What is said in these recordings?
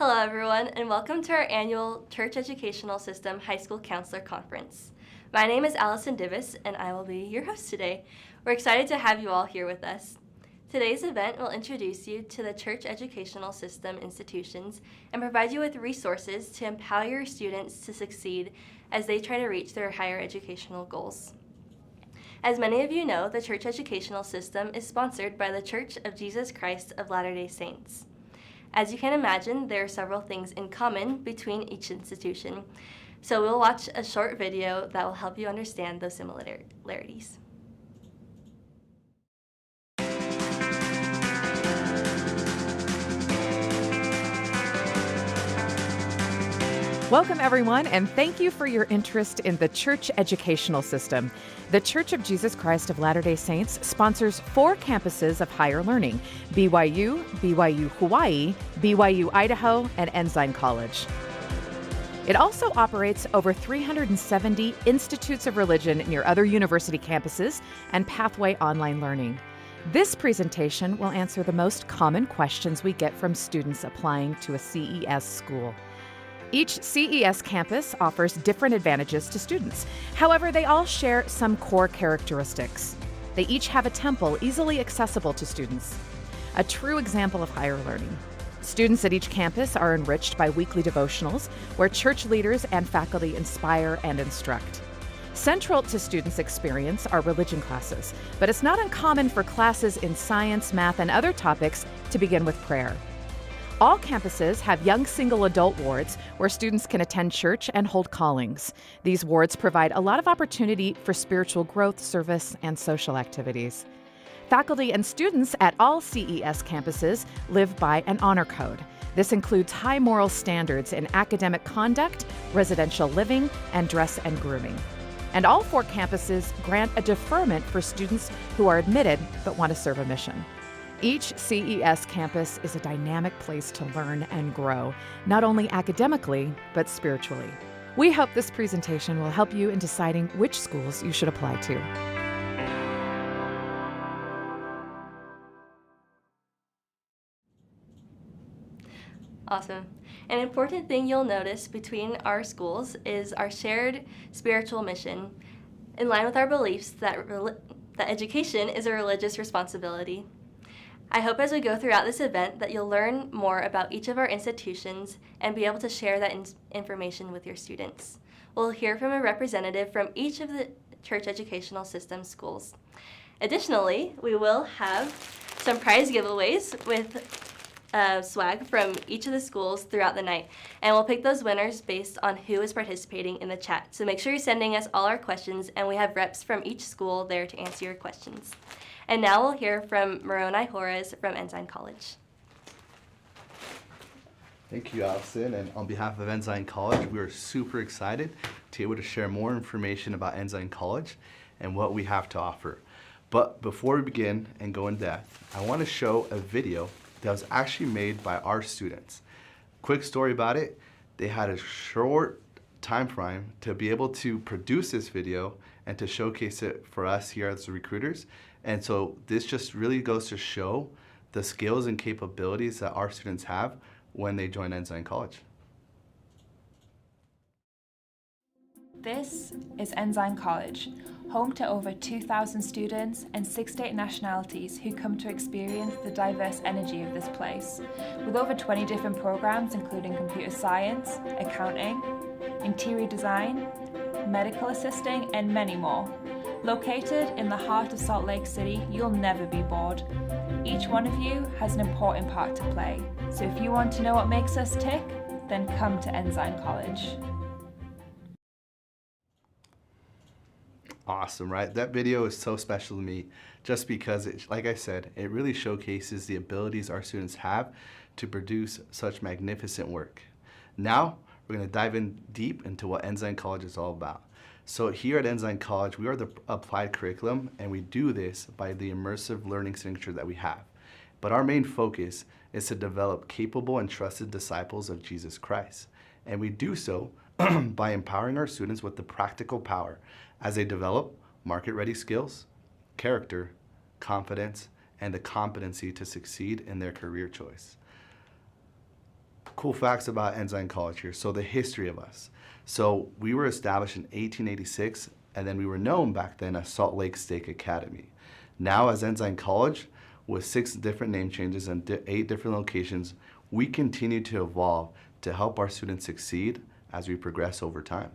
Hello everyone, and welcome to our annual Church Educational System High School Counselor Conference. My name is Allison Divis, and I will be your host today. We're excited to have you all here with us. Today's event will introduce you to the Church Educational System institutions and provide you with resources to empower your students to succeed as they try to reach their higher educational goals. As many of you know, the Church Educational System is sponsored by the Church of Jesus Christ of Latter-day Saints. As you can imagine, there are several things in common between each institution, so we'll watch a short video that will help you understand those similarities. Welcome, everyone, and thank you for your interest in the Church Educational System. The Church of Jesus Christ of Latter-day Saints sponsors 4 campuses of higher learning: BYU, BYU Hawaii, BYU Idaho, and Ensign College. It also operates over 370 institutes of religion near other university campuses and Pathway Online Learning. This presentation will answer the most common questions we get from students applying to a CES school. Each CES campus offers different advantages to students. However, they all share some core characteristics. They each have a temple easily accessible to students. A true example of higher learning. Students at each campus are enriched by weekly devotionals where church leaders and faculty inspire and instruct. Central to students' experience are religion classes, but it's not uncommon for classes in science, math, and other topics to begin with prayer. All campuses have young single adult wards where students can attend church and hold callings. These wards provide a lot of opportunity for spiritual growth, service, and social activities. Faculty and students at all CES campuses live by an honor code. This includes high moral standards in academic conduct, residential living, and dress and grooming. And all 4 campuses grant a deferment for students who are admitted but want to serve a mission. Each CES campus is a dynamic place to learn and grow, not only academically, but spiritually. We hope this presentation will help you in deciding which schools you should apply to. Awesome. An important thing you'll notice between our schools is our shared spiritual mission, in line with our beliefs that education is a religious responsibility. I hope as we go throughout this event that you'll learn more about each of our institutions and be able to share that information with your students. We'll hear from a representative from each of the Church Educational System schools. Additionally, we will have some prize giveaways with swag from each of the schools throughout the night, and we'll pick those winners based on who is participating in the chat. So make sure you're sending us all our questions, and we have reps from each school there to answer your questions. And now we'll hear from Moroni Horace from Ensign College. Thank you, Allison. And on behalf of Ensign College, we are super excited to be able to share more information about Ensign College and what we have to offer. But before we begin and go in depth, I want to show a video that was actually made by our students. Quick story about it: they had a short time frame to be able to produce this video and to showcase it for us here as the recruiters. And so this just really goes to show the skills and capabilities that our students have when they join Ensign College. This is Ensign College, home to over 2,000 students and 68 nationalities who come to experience the diverse energy of this place. With over 20 different programs including computer science, accounting, interior design, medical assisting, and many more. Located in the heart of Salt Lake City, you'll never be bored. Each one of you has an important part to play. So if you want to know what makes us tick, then come to Ensign College. Awesome, right? That video is so special to me just because, like I said, it really showcases the abilities our students have to produce such magnificent work. Now, we're going to dive in deep into what Ensign College is all about. So here at Ensign College, we are the applied curriculum, and we do this by the immersive learning signature that we have. But our main focus is to develop capable and trusted disciples of Jesus Christ. And we do so by empowering our students with the practical power as they develop market-ready skills, character, confidence, and the competency to succeed in their career choice. Cool facts about Ensign College here. So the history of us. So we were established in 1886, and then we were known back then as Salt Lake Stake Academy. Now as Ensign College, with 6 different name changes and 8 different locations, we continue to evolve to help our students succeed as we progress over time.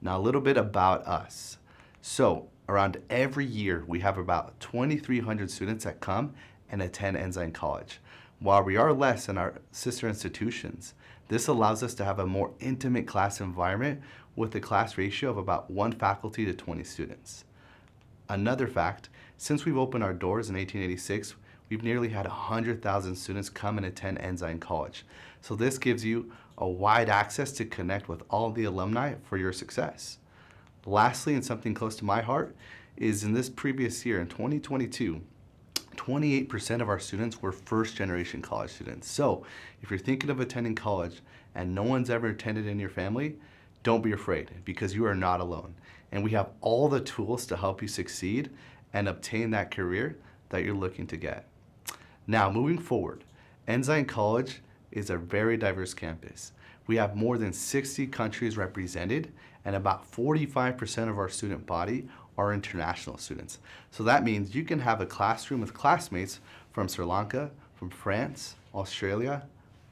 Now a little bit about us. So around every year, we have about 2,300 students that come and attend Ensign College. While we are less than our sister institutions, this allows us to have a more intimate class environment with a class ratio of about 1 faculty to 20 students. Another fact, since we've opened our doors in 1886, we've nearly had 100,000 students come and attend Ensign College. So this gives you a wide access to connect with all the alumni for your success. Lastly, and something close to my heart, is in this previous year, in 2022, 28% of our students were first-generation college students. So if you're thinking of attending college and no one's ever attended in your family, don't be afraid, because you are not alone. And we have all the tools to help you succeed and obtain that career that you're looking to get. Now, moving forward, Ensign College is a very diverse campus. We have more than 60 countries represented, and about 45% of our student body are international students. So that means you can have a classroom with classmates from Sri Lanka, from France, Australia,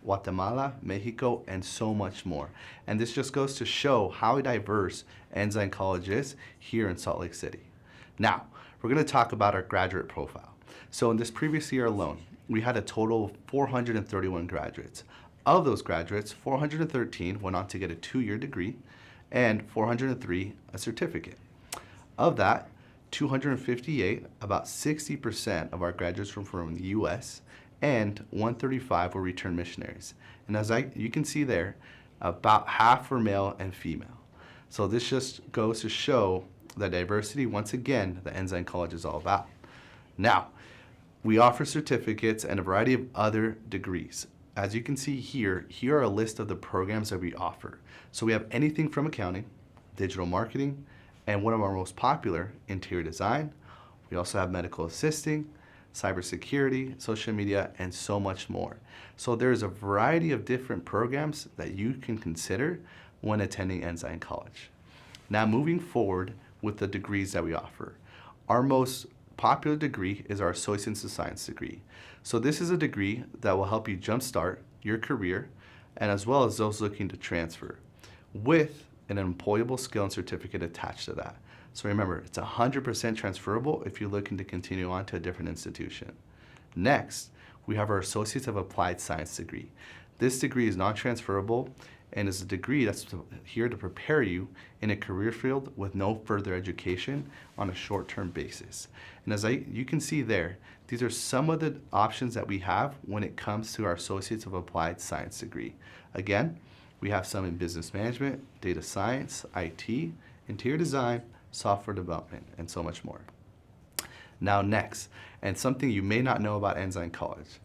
Guatemala, Mexico, and so much more. And this just goes to show how diverse Ensign College is here in Salt Lake City. Now, we're going to talk about our graduate profile. So in this previous year alone, we had a total of 431 graduates. Of those graduates, 413 went on to get a 2-year degree, and 403 a certificate. Of that, 258, about 60% of our graduates were from the US, and 135 were returned missionaries. And as you can see there, about half were male and female. So this just goes to show the diversity, once again, that Ensign College is all about. Now, we offer certificates and a variety of other degrees. As you can see here are a list of the programs that we offer. So we have anything from accounting, digital marketing, and one of our most popular, interior design. We also have medical assisting, cybersecurity, social media, and so much more. So there's a variety of different programs that you can consider when attending Ensign College. Now moving forward with the degrees that we offer. Our most popular degree is our Associate in Science degree. So this is a degree that will help you jumpstart your career, and as well as those looking to transfer, with an employable skill and certificate attached to that. So remember, it's 100% transferable if you're looking to continue on to a different institution. Next, we have our Associates of Applied Science degree. This degree is non-transferable and is a degree that's here to prepare you in a career field with no further education on a short-term basis. And as you can see there, these are some of the options that we have when it comes to our Associates of Applied Science degree. Again, we have some in business management, data science, IT, interior design, software development, and so much more. Now next, and something you may not know about Ensign College.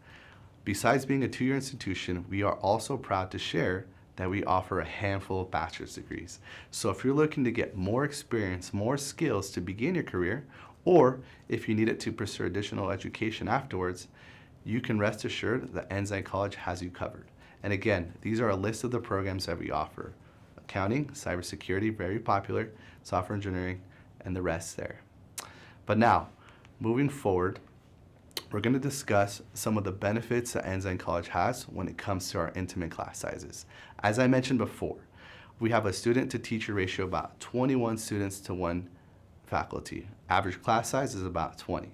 Besides being a 2-year institution, we are also proud to share that we offer a handful of bachelor's degrees. So if you're looking to get more experience, more skills to begin your career, or if you need it to pursue additional education afterwards, you can rest assured that Ensign College has you covered. And again, these are a list of the programs that we offer. Accounting, cybersecurity, very popular, software engineering, and the rest there. But now, moving forward, we're going to discuss some of the benefits that Ensign College has when it comes to our intimate class sizes. As I mentioned before, we have a student to teacher ratio of about 21 students to 1 faculty. Average class size is about 20.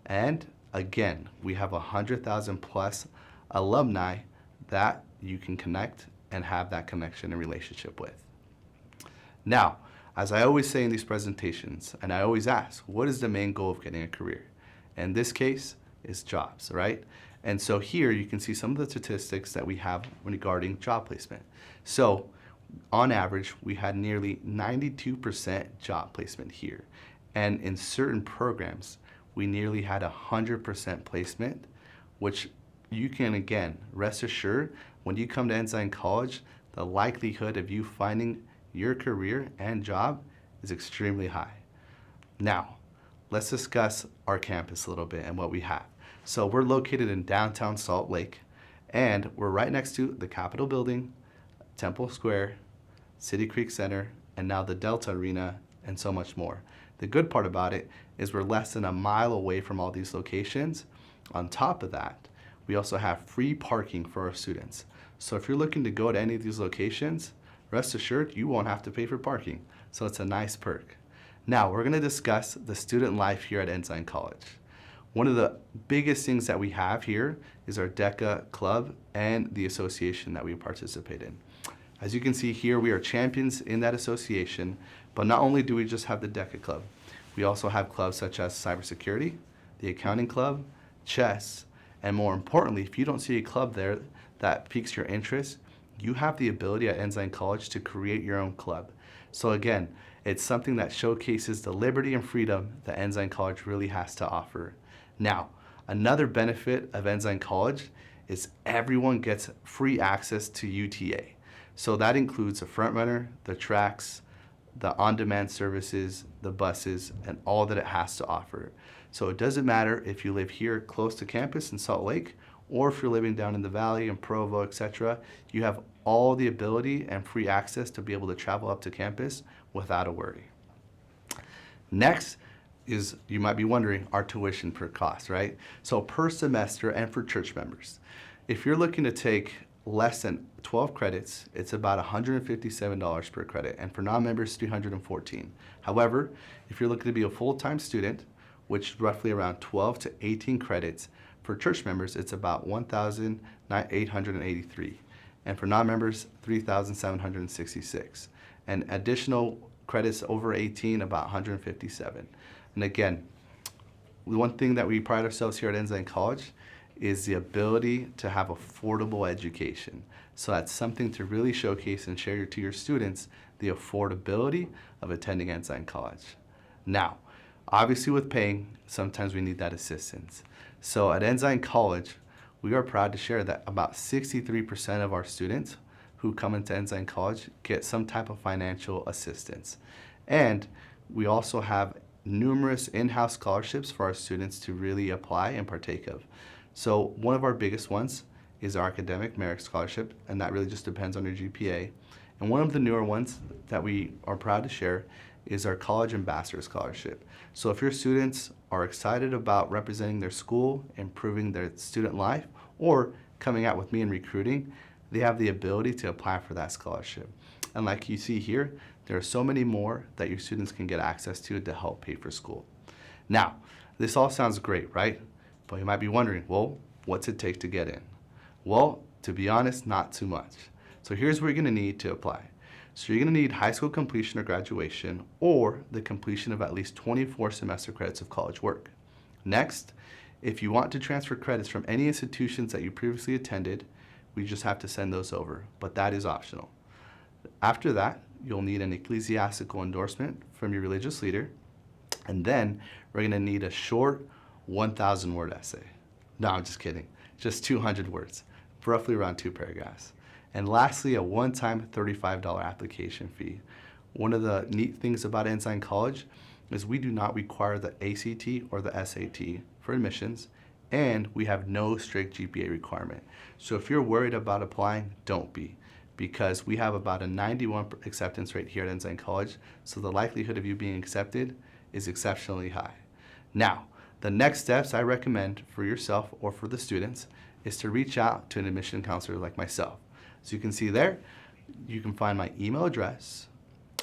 And again, we have 100,000 plus alumni that you can connect and have that connection and relationship with. Now, as I always say in these presentations, and I always ask, what is the main goal of getting a career? In this case, is jobs, right? And so here you can see some of the statistics that we have regarding job placement. So on average, we had nearly 92% job placement here. And in certain programs, we nearly had 100% placement, which you can, again, rest assured, when you come to Ensign College, the likelihood of you finding your career and job is extremely high. Now, let's discuss our campus a little bit and what we have. So we're located in downtown Salt Lake, And we're right next to the Capitol Building, Temple Square, City Creek Center, and now the Delta Arena, and so much more. The good part about it is we're less than a mile away from all these locations. On top of that, we also have free parking for our students. So if you're looking to go to any of these locations, rest assured you won't have to pay for parking. So it's a nice perk. Now we're going to discuss the student life here at Ensign College. One of the biggest things that we have here is our DECA club and the association that we participate in. As you can see here, we are champions in that association, but not only do we just have the DECA club, we also have clubs such as cybersecurity, the accounting club, chess, and more importantly, if you don't see a club there that piques your interest, you have the ability at Ensign College to create your own club. So again, it's something that showcases the liberty and freedom that Ensign College really has to offer. Now, another benefit of Ensign College is everyone gets free access to UTA. So that includes the front runner, the tracks, the on-demand services, the buses, and all that it has to offer. So it doesn't matter if you live here close to campus in Salt Lake, or if you're living down in the valley in Provo, etc., you have all the ability and free access to be able to travel up to campus without a worry. Next is, you might be wondering, our tuition per cost, right? So per semester and for church members, if you're looking to take less than 12 credits, it's about $157 per credit, and for non-members, $314. However, if you're looking to be a full-time student, which is roughly around 12 to 18 credits, for church members, it's about $1,883. And for non-members, $3,766. And additional credits over 18, about 157. And again, the one thing that we pride ourselves here at Ensign College is the ability to have affordable education. So that's something to really showcase and share to your students, the affordability of attending Ensign College. Now, obviously with paying, sometimes we need that assistance. So at Ensign College, we are proud to share that about 63% of our students who come into Ensign College get some type of financial assistance. And we also have numerous in-house scholarships for our students to really apply and partake of. So one of our biggest ones is our Academic Merit Scholarship, and that really just depends on your GPA. And one of the newer ones that we are proud to share is our College Ambassador Scholarship. So if your students are excited about representing their school, improving their student life, or coming out with me in recruiting, they have the ability to apply for that scholarship. And like you see here, there are so many more that your students can get access to help pay for school. Now, this all sounds great, right? But you might be wondering, well, what's it take to get in? Well, to be honest, not too much. So here's what you're gonna need to apply. So you're gonna need high school completion or graduation, or the completion of at least 24 semester credits of college work. Next, if you want to transfer credits from any institutions that you previously attended, we just have to send those over, but that is optional. After that, you'll need an ecclesiastical endorsement from your religious leader, and then we're gonna need a short 1,000-word essay. No, I'm just kidding, just 200 words, roughly around 2 paragraphs. And lastly, a one-time $35 application fee. One of the neat things about Ensign College is we do not require the ACT or the SAT for admissions, and we have no strict GPA requirement. So if you're worried about applying, don't be, because we have about a 91% acceptance rate here at Ensign College, so the likelihood of you being accepted is exceptionally high. Now, the next steps I recommend for yourself or for the students is to reach out to an admission counselor like myself. So you can see there, you can find my email address,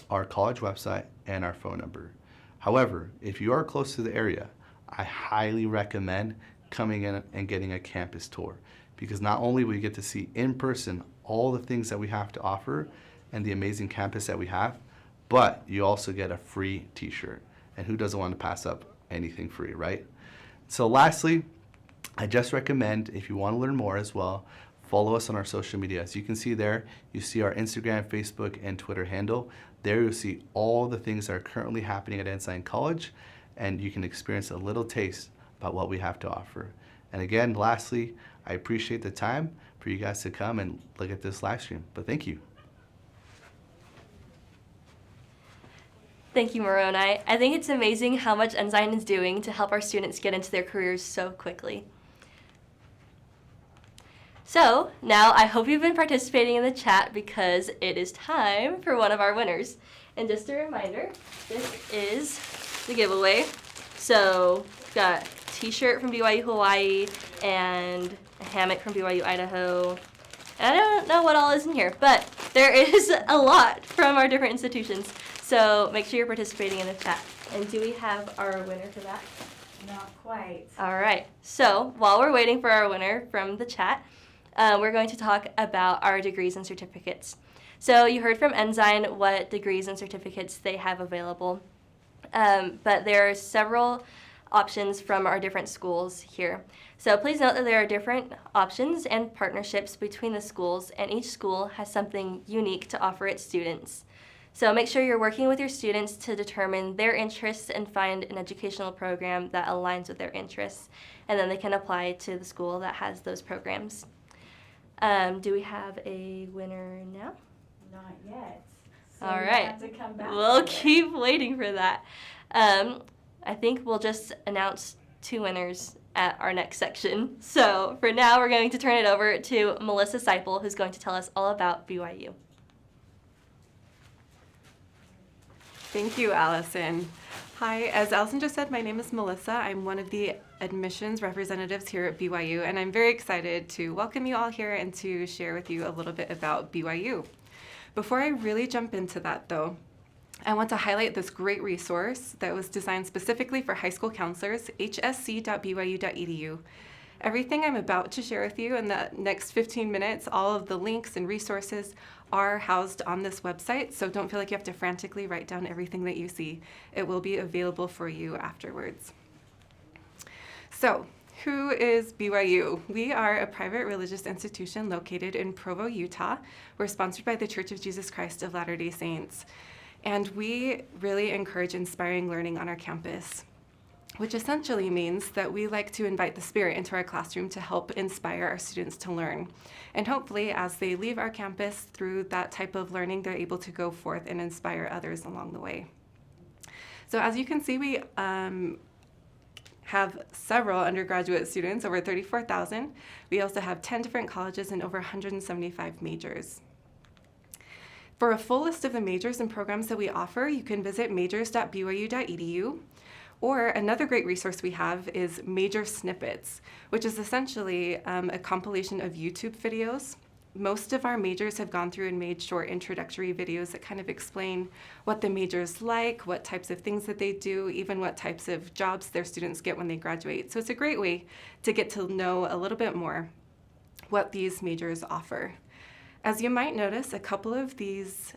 our college website, and our phone number. However, if you are close to the area, I highly recommend coming in and getting a campus tour, because not only will you get to see in person all the things that we have to offer and the amazing campus that we have, but you also get a free t-shirt. And who doesn't want to pass up anything free, right? So lastly, I just recommend, if you want to learn more as well, follow us on our social media. As you can see there, you see our Instagram, Facebook, and Twitter handle. There you'll see all the things that are currently happening at Ensign College, and you can experience a little taste about what we have to offer. And again, lastly, I appreciate the time for you guys to come and look at this live stream, but thank you. Thank you, Moroni. I think it's amazing how much Ensign is doing to help our students get into their careers so quickly. So now I hope you've been participating in the chat because it is time for one of our winners. And just a reminder, this is the giveaway. So we've got a t-shirt from BYU Hawaii and a hammock from BYU Idaho. And I don't know what all is in here, but there is a lot from our different institutions. So make sure you're participating in the chat. And do we have our winner for that? Not quite. All right. So while we're waiting for our winner from the chat, we're going to talk about our degrees and certificates. So you heard from Ensign what degrees and certificates they have available. But there are several options from our different schools here. So please note that there are different options and partnerships between the schools, and each school has something unique to offer its students. So make sure you're working with your students to determine their interests and find an educational program that aligns with their interests, and then they can apply to the school that has those programs. Do we have a winner now? Not yet. So All you right. have to come back We'll to it. keep waiting for that. I think we'll just announce 2 winners at our next section. So for now, we're going to turn it over to Melissa Seipel, who's going to tell us all about BYU. Thank you, Allison. Hi, as Allison just said, my name is Melissa. I'm one of the admissions representatives here at BYU, and I'm very excited to welcome you all here and to share with you a little bit about BYU. Before I really jump into that, though, I want to highlight this great resource that was designed specifically for high school counselors, hsc.byu.edu. Everything I'm about to share with you in the next 15 minutes, all of the links and resources are housed on this website, so don't feel like you have to frantically write down everything that you see. It will be available for you afterwards. So, who is BYU? We are a private religious institution located in Provo, Utah. We're sponsored by the Church of Jesus Christ of Latter-day Saints. And we really encourage inspiring learning on our campus, which essentially means that we like to invite the Spirit into our classroom to help inspire our students to learn. And hopefully, as they leave our campus through that type of learning, they're able to go forth and inspire others along the way. So as you can see, we have several undergraduate students, over 34,000. We also have 10 different colleges and over 175 majors. For a full list of the majors and programs that we offer, you can visit majors.byu.edu. Or another great resource we have is Major Snippets, which is essentially a compilation of YouTube videos. Most of our majors have gone through and made short introductory videos that kind of explain what the major's like, what types of things that they do, even what types of jobs their students get when they graduate. So it's a great way to get to know a little bit more what these majors offer. As you might notice, a couple of these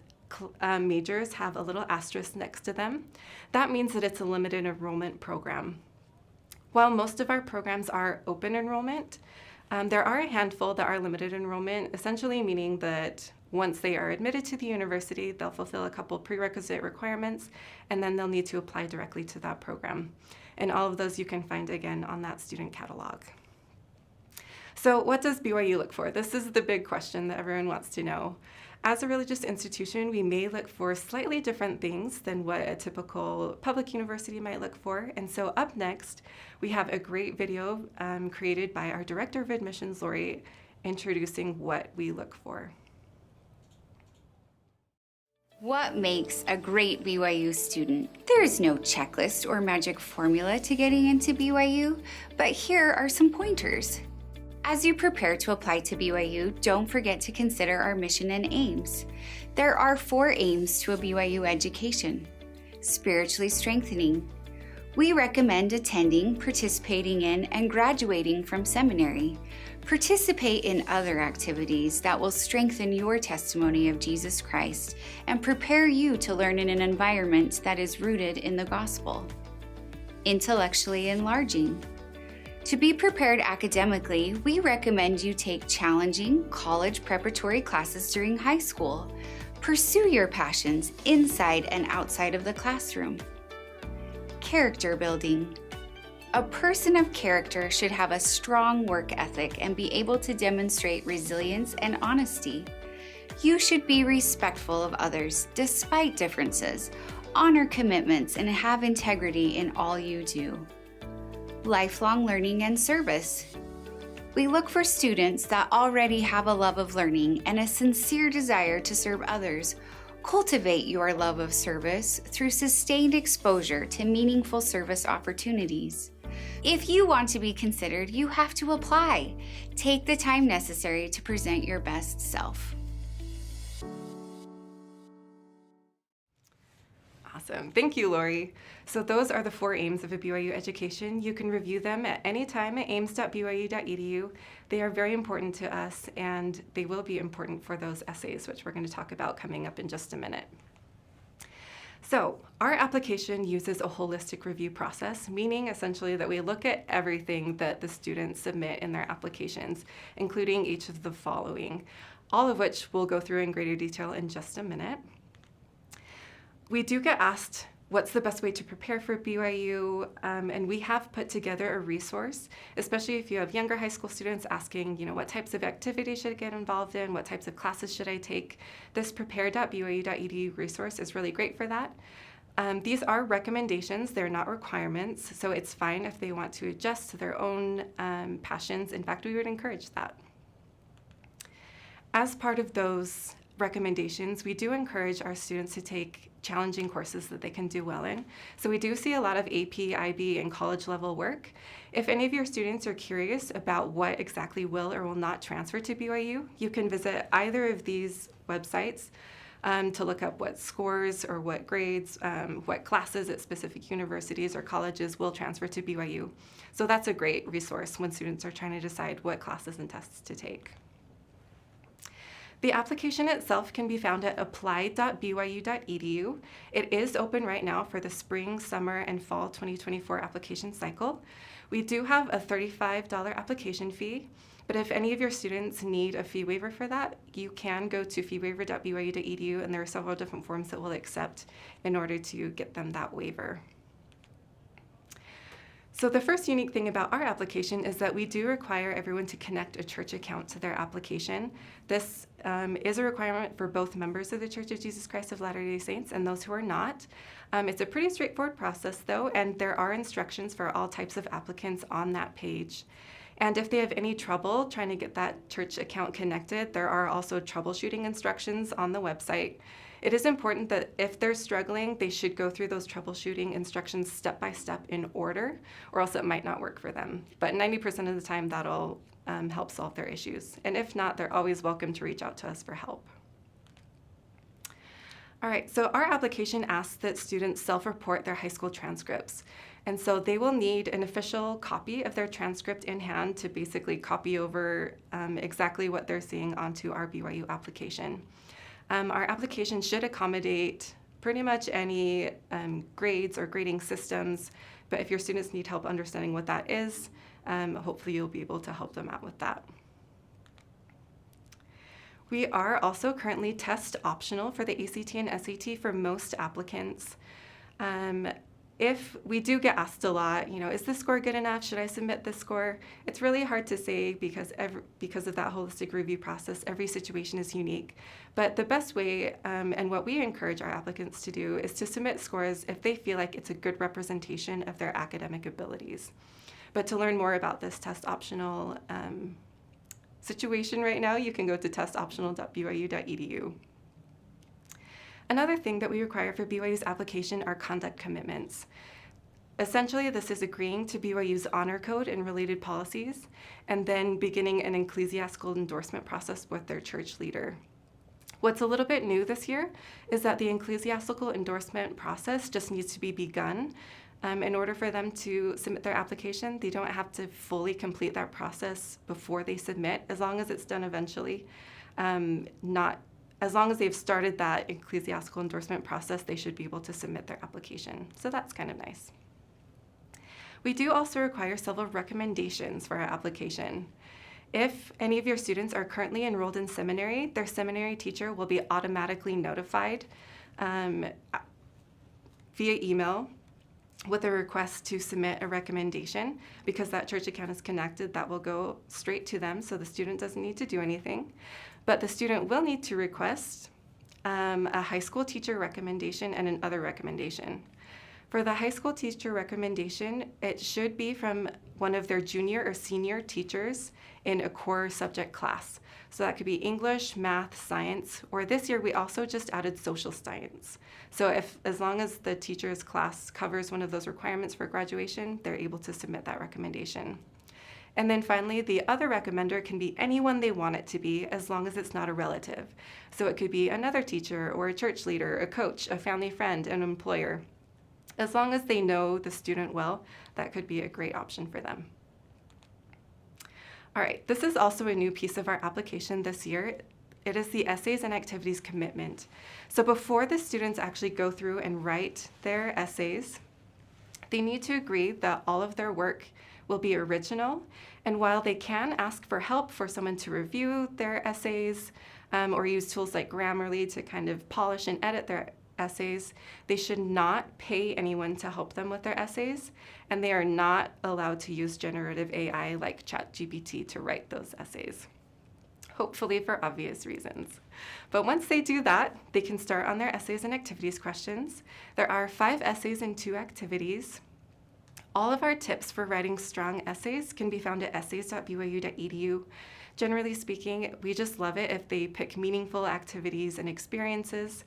majors have a little asterisk next to them. That means that it's a limited enrollment program. While most of our programs are open enrollment, there are a handful that are limited enrollment, essentially meaning that once they are admitted to the university, they'll fulfill a couple prerequisite requirements, and then they'll need to apply directly to that program. And all of those you can find again on that student catalog. So what does BYU look for? This is the big question that everyone wants to know. As a religious institution, we may look for slightly different things than what a typical public university might look for. And so up next, we have a great video created by our Director of Admissions, Lori, introducing what we look for. What makes a great BYU student? There is no checklist or magic formula to getting into BYU, but here are some pointers. As you prepare to apply to BYU, don't forget to consider our mission and aims. There are 4 aims to a BYU education. Spiritually strengthening. We recommend attending, participating in, and graduating from seminary. Participate in other activities that will strengthen your testimony of Jesus Christ and prepare you to learn in an environment that is rooted in the gospel. Intellectually enlarging. To be prepared academically, we recommend you take challenging college preparatory classes during high school. Pursue your passions inside and outside of the classroom. Character building. A person of character should have a strong work ethic and be able to demonstrate resilience and honesty. You should be respectful of others despite differences, honor commitments, and have integrity in all you do. Lifelong learning and service. We look for students that already have a love of learning and a sincere desire to serve others. Cultivate your love of service through sustained exposure to meaningful service opportunities. If you want to be considered, you have to apply. Take the time necessary to present your best self. Awesome. Thank you, Lori. So those are the 4 aims of a BYU education. You can review them at any time at aims.byu.edu. They are very important to us, and they will be important for those essays, which we're going to talk about coming up in just a minute. So our application uses a holistic review process, meaning essentially that we look at everything that the students submit in their applications, including each of the following, all of which we'll go through in greater detail in just a minute. We do get asked what's the best way to prepare for BYU, and we have put together a resource, especially if you have younger high school students asking, what types of activities should I get involved in, what types of classes should I take. This prepare.byu.edu resource is really great for that. These are recommendations, they're not requirements, so it's fine if they want to adjust to their own passions. In fact, we would encourage that. As part of those recommendations, we do encourage our students to take challenging courses that they can do well in. So we do see a lot of AP, IB, and college level work. If any of your students are curious about what exactly will or will not transfer to BYU, you can visit either of these websites to look up what scores or what grades, what classes at specific universities or colleges will transfer to BYU. So that's a great resource when students are trying to decide what classes and tests to take. The application itself can be found at apply.byu.edu. It is open right now for the spring, summer, and fall 2024 application cycle. We do have a $35 application fee, but if any of your students need a fee waiver for that, you can go to feewaiver.byu.edu, and there are several different forms that we'll accept in order to get them that waiver. So the first unique thing about our application is that we do require everyone to connect a church account to their application. This is a requirement for both members of the Church of Jesus Christ of Latter-day Saints and those who are not. It's a pretty straightforward process though, and there are instructions for all types of applicants on that page. And if they have any trouble trying to get that church account connected, there are also troubleshooting instructions on the website. It is important that if they're struggling, they should go through those troubleshooting instructions step by step in order, or else it might not work for them. But 90% of the time, that'll help solve their issues. And if not, they're always welcome to reach out to us for help. All right, so our application asks that students self-report their high school transcripts. And so they will need an official copy of their transcript in hand to basically copy over exactly what they're seeing onto our BYU application. Our application should accommodate pretty much any grades or grading systems, but if your students need help understanding what that is, hopefully you'll be able to help them out with that. We are also currently test optional for the ACT and SAT for most applicants. If we do get asked a lot, is this score good enough? Should I submit this score? It's really hard to say because of that holistic review process. Every situation is unique. But the best way, and what we encourage our applicants to do, is to submit scores if they feel like it's a good representation of their academic abilities. But to learn more about this test optional situation right now, you can go to testoptional.byu.edu. Another thing that we require for BYU's application are conduct commitments. Essentially, this is agreeing to BYU's honor code and related policies, and then beginning an ecclesiastical endorsement process with their church leader. What's a little bit new this year is that the ecclesiastical endorsement process just needs to be begun. In order for them to submit their application, they don't have to fully complete that process before they submit, as long as it's done eventually. As long as they've started that ecclesiastical endorsement process, they should be able to submit their application. So that's kind of nice. We do also require several recommendations for our application. If any of your students are currently enrolled in seminary, their seminary teacher will be automatically notified via email with a request to submit a recommendation. Because that church account is connected, that will go straight to them, so the student doesn't need to do anything. But the student will need to request a high school teacher recommendation and an other recommendation. For the high school teacher recommendation, it should be from one of their junior or senior teachers in a core subject class. So that could be English, math, science, or this year we also just added social science. So as long as the teacher's class covers one of those requirements for graduation, they're able to submit that recommendation. And then finally, the other recommender can be anyone they want it to be, as long as it's not a relative. So it could be another teacher or a church leader, a coach, a family friend, an employer. As long as they know the student well, that could be a great option for them. All right, this is also a new piece of our application this year. It is the Essays and Activities Commitment. So before the students actually go through and write their essays, they need to agree that all of their work will be original, and while they can ask for help for someone to review their essays or use tools like Grammarly to kind of polish and edit their essays, they should not pay anyone to help them with their essays, and they are not allowed to use generative AI like ChatGPT to write those essays, hopefully for obvious reasons. But once they do that, they can start on their essays and activities questions. There are 5 essays and 2 activities. All of our tips for writing strong essays can be found at essays.byu.edu. Generally speaking, we just love it if they pick meaningful activities and experiences,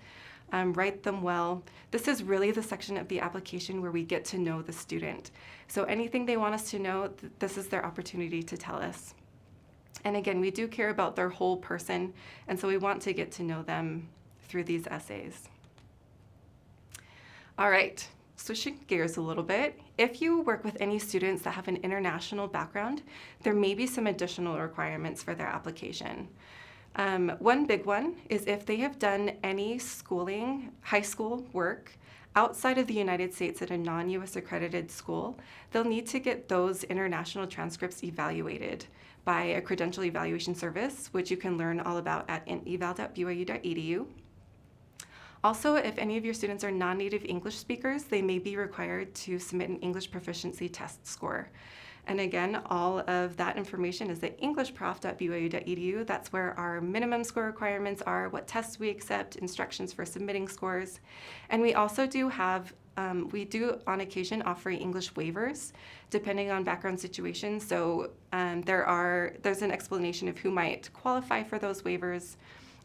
write them well. This is really the section of the application where we get to know the student. So anything they want us to know, this is their opportunity to tell us. And again, we do care about their whole person, and so we want to get to know them through these essays. All right. Switching gears a little bit, if you work with any students that have an international background, there may be some additional requirements for their application. One big one is if they have done any schooling, high school work, outside of the United States at a non-US accredited school, they'll need to get those international transcripts evaluated by a credential evaluation service, which you can learn all about at eval.byu.edu. Also, if any of your students are non-native English speakers, they may be required to submit an English proficiency test score. And again, all of that information is at englishprof.byu.edu. That's where our minimum score requirements are, what tests we accept, instructions for submitting scores. And we also do have, we do on occasion offer English waivers, depending on background situations. So there's an explanation of who might qualify for those waivers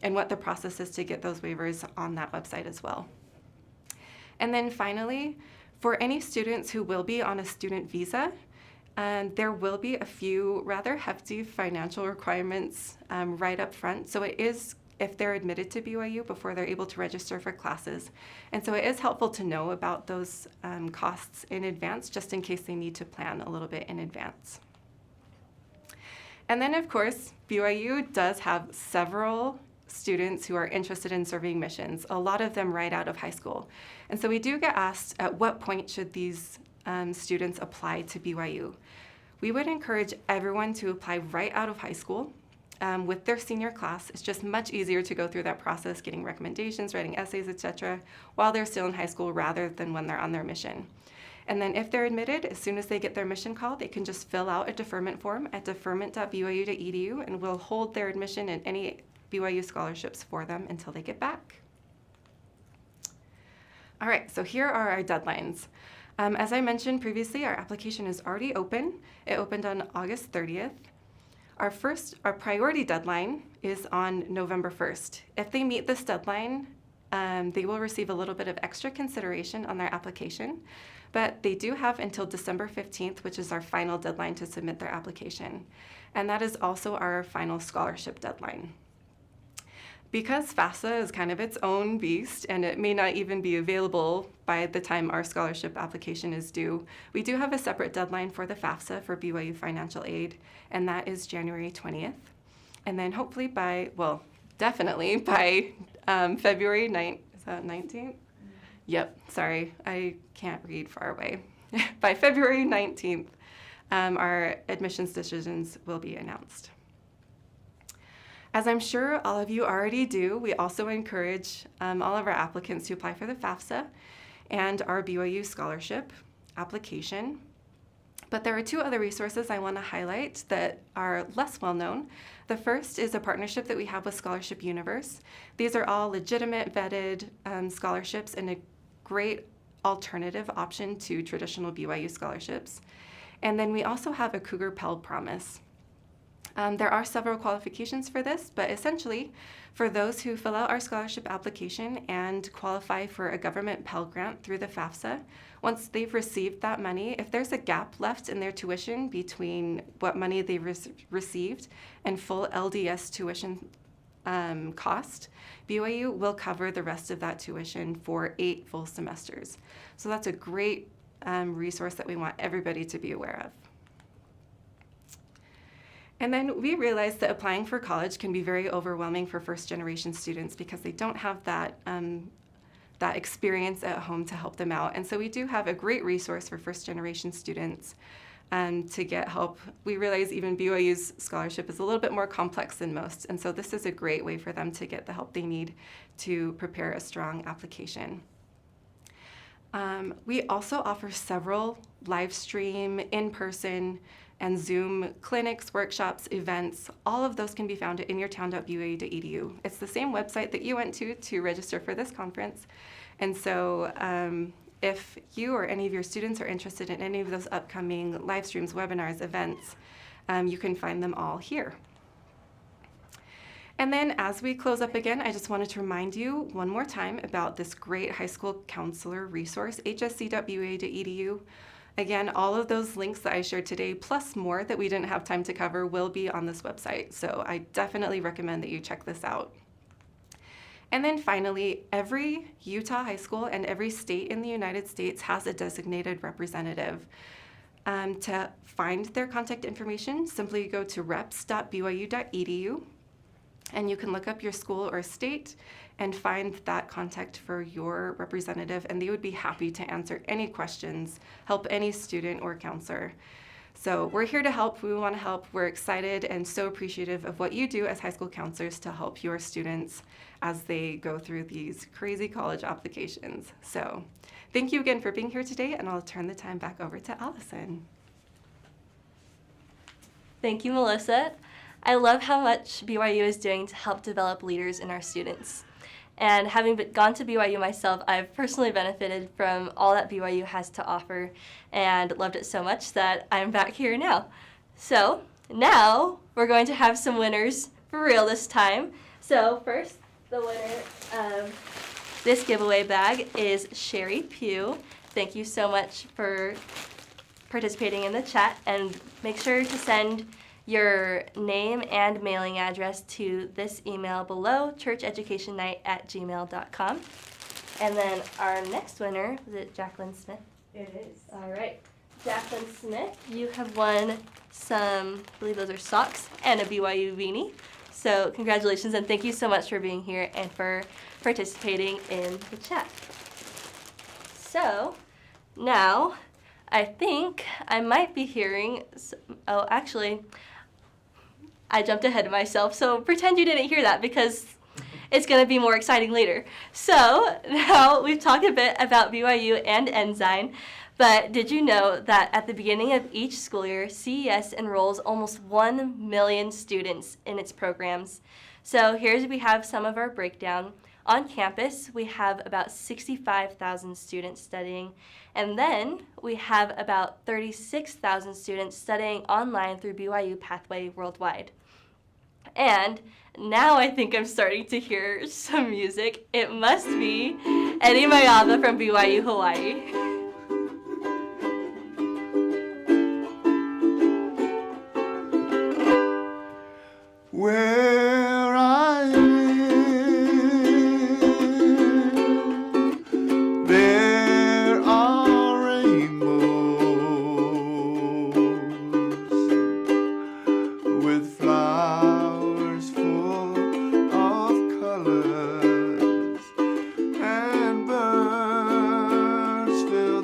and what the process is to get those waivers on that website as well. And then finally, for any students who will be on a student visa, there will be a few rather hefty financial requirements right up front. So it is if they're admitted to BYU before they're able to register for classes. And so it is helpful to know about those costs in advance, just in case they need to plan a little bit in advance. And then of course, BYU does have several students who are interested in serving missions, a lot of them right out of high school. And so we do get asked, at what point should these students apply to BYU? We would encourage everyone to apply right out of high school with their senior class. It's just much easier to go through that process, getting recommendations, writing essays, etc., while they're still in high school rather than when they're on their mission. And then if they're admitted, as soon as they get their mission call, they can just fill out a deferment form at deferment.byu.edu, and we'll hold their admission and any BYU scholarships for them until they get back. All right, so here are our deadlines. As I mentioned previously, our application is already open. It opened on August 30th. Our priority deadline is on November 1st. If they meet this deadline, they will receive a little bit of extra consideration on their application, but they do have until December 15th, which is our final deadline to submit their application. And that is also our final scholarship deadline. Because FAFSA is kind of its own beast and it may not even be available by the time our scholarship application is due, we do have a separate deadline for the FAFSA for BYU financial aid, and that is January 20th. And then hopefully definitely by February 9th, is that 19th? Yep, sorry, I can't read far away. By February 19th, our admissions decisions will be announced. As I'm sure all of you already do, we also encourage all of our applicants to apply for the FAFSA and our BYU scholarship application. But there are 2 other resources I want to highlight that are less well known. The first is a partnership that we have with Scholarship Universe. These are all legitimate, vetted scholarships and a great alternative option to traditional BYU scholarships. And then we also have a Cougar Pell Promise. There are several qualifications for this, but essentially, for those who fill out our scholarship application and qualify for a government Pell Grant through the FAFSA, once they've received that money, if there's a gap left in their tuition between what money they received and full LDS tuition cost, BYU will cover the rest of that tuition for 8 full semesters. So that's a great resource that we want everybody to be aware of. And then we realized that applying for college can be very overwhelming for first-generation students because they don't have that experience at home to help them out. And so we do have a great resource for first-generation students to get help. We realize even BYU's scholarship is a little bit more complex than most, and so this is a great way for them to get the help they need to prepare a strong application. We also offer several live stream, in-person, and Zoom clinics, workshops, events. All of those can be found at inyourtown.byu.edu. It's the same website that you went to register for this conference. And so if you or any of your students are interested in any of those upcoming live streams, webinars, events, you can find them all here. And then as we close up again, I just wanted to remind you one more time about this great high school counselor resource, hsc.bua.edu. Again, all of those links that I shared today, plus more that we didn't have time to cover, will be on this website. So I definitely recommend that you check this out. And then finally, every Utah high school and every state in the United States has a designated representative. To find their contact information, simply go to reps.byu.edu, and you can look up your school or state and find that contact for your representative, and they would be happy to answer any questions, help any student or counselor. So we're here to help. We want to help. We're excited and so appreciative of what you do as high school counselors to help your students as they go through these crazy college applications. So thank you again for being here today, and I'll turn the time back over to Allison. Thank you, Melissa. I love how much BYU is doing to help develop leaders in our students. And having gone to BYU myself, I've personally benefited from all that BYU has to offer and loved it so much that I'm back here now. So now we're going to have some winners for real this time. So first, the winner of this giveaway bag is Sherry Pugh. Thank you so much for participating in the chat, and make sure to send your name and mailing address to this email below, churcheducationnight@gmail.com. And then our next winner, is it Jacqueline Smith? It is. All right. Jacqueline Smith, you have won some, I believe those are socks, and a BYU beanie. So congratulations, and thank you so much for being here and for participating in the chat. So now I think I might be hearing, oh, actually, I jumped ahead of myself, so pretend you didn't hear that because it's going to be more exciting later. So now we've talked a bit about BYU and Ensign, but did you know that at the beginning of each school year, CES enrolls almost 1 million students in its programs? So here we have some of our breakdown. On campus, we have about 65,000 students studying, and then we have about 36,000 students studying online through BYU Pathway Worldwide. And now I think I'm starting to hear some music. It must be Eddie Mayava from BYU Hawaii. Where I live, there are rainbows with flowers full of colors and birds filled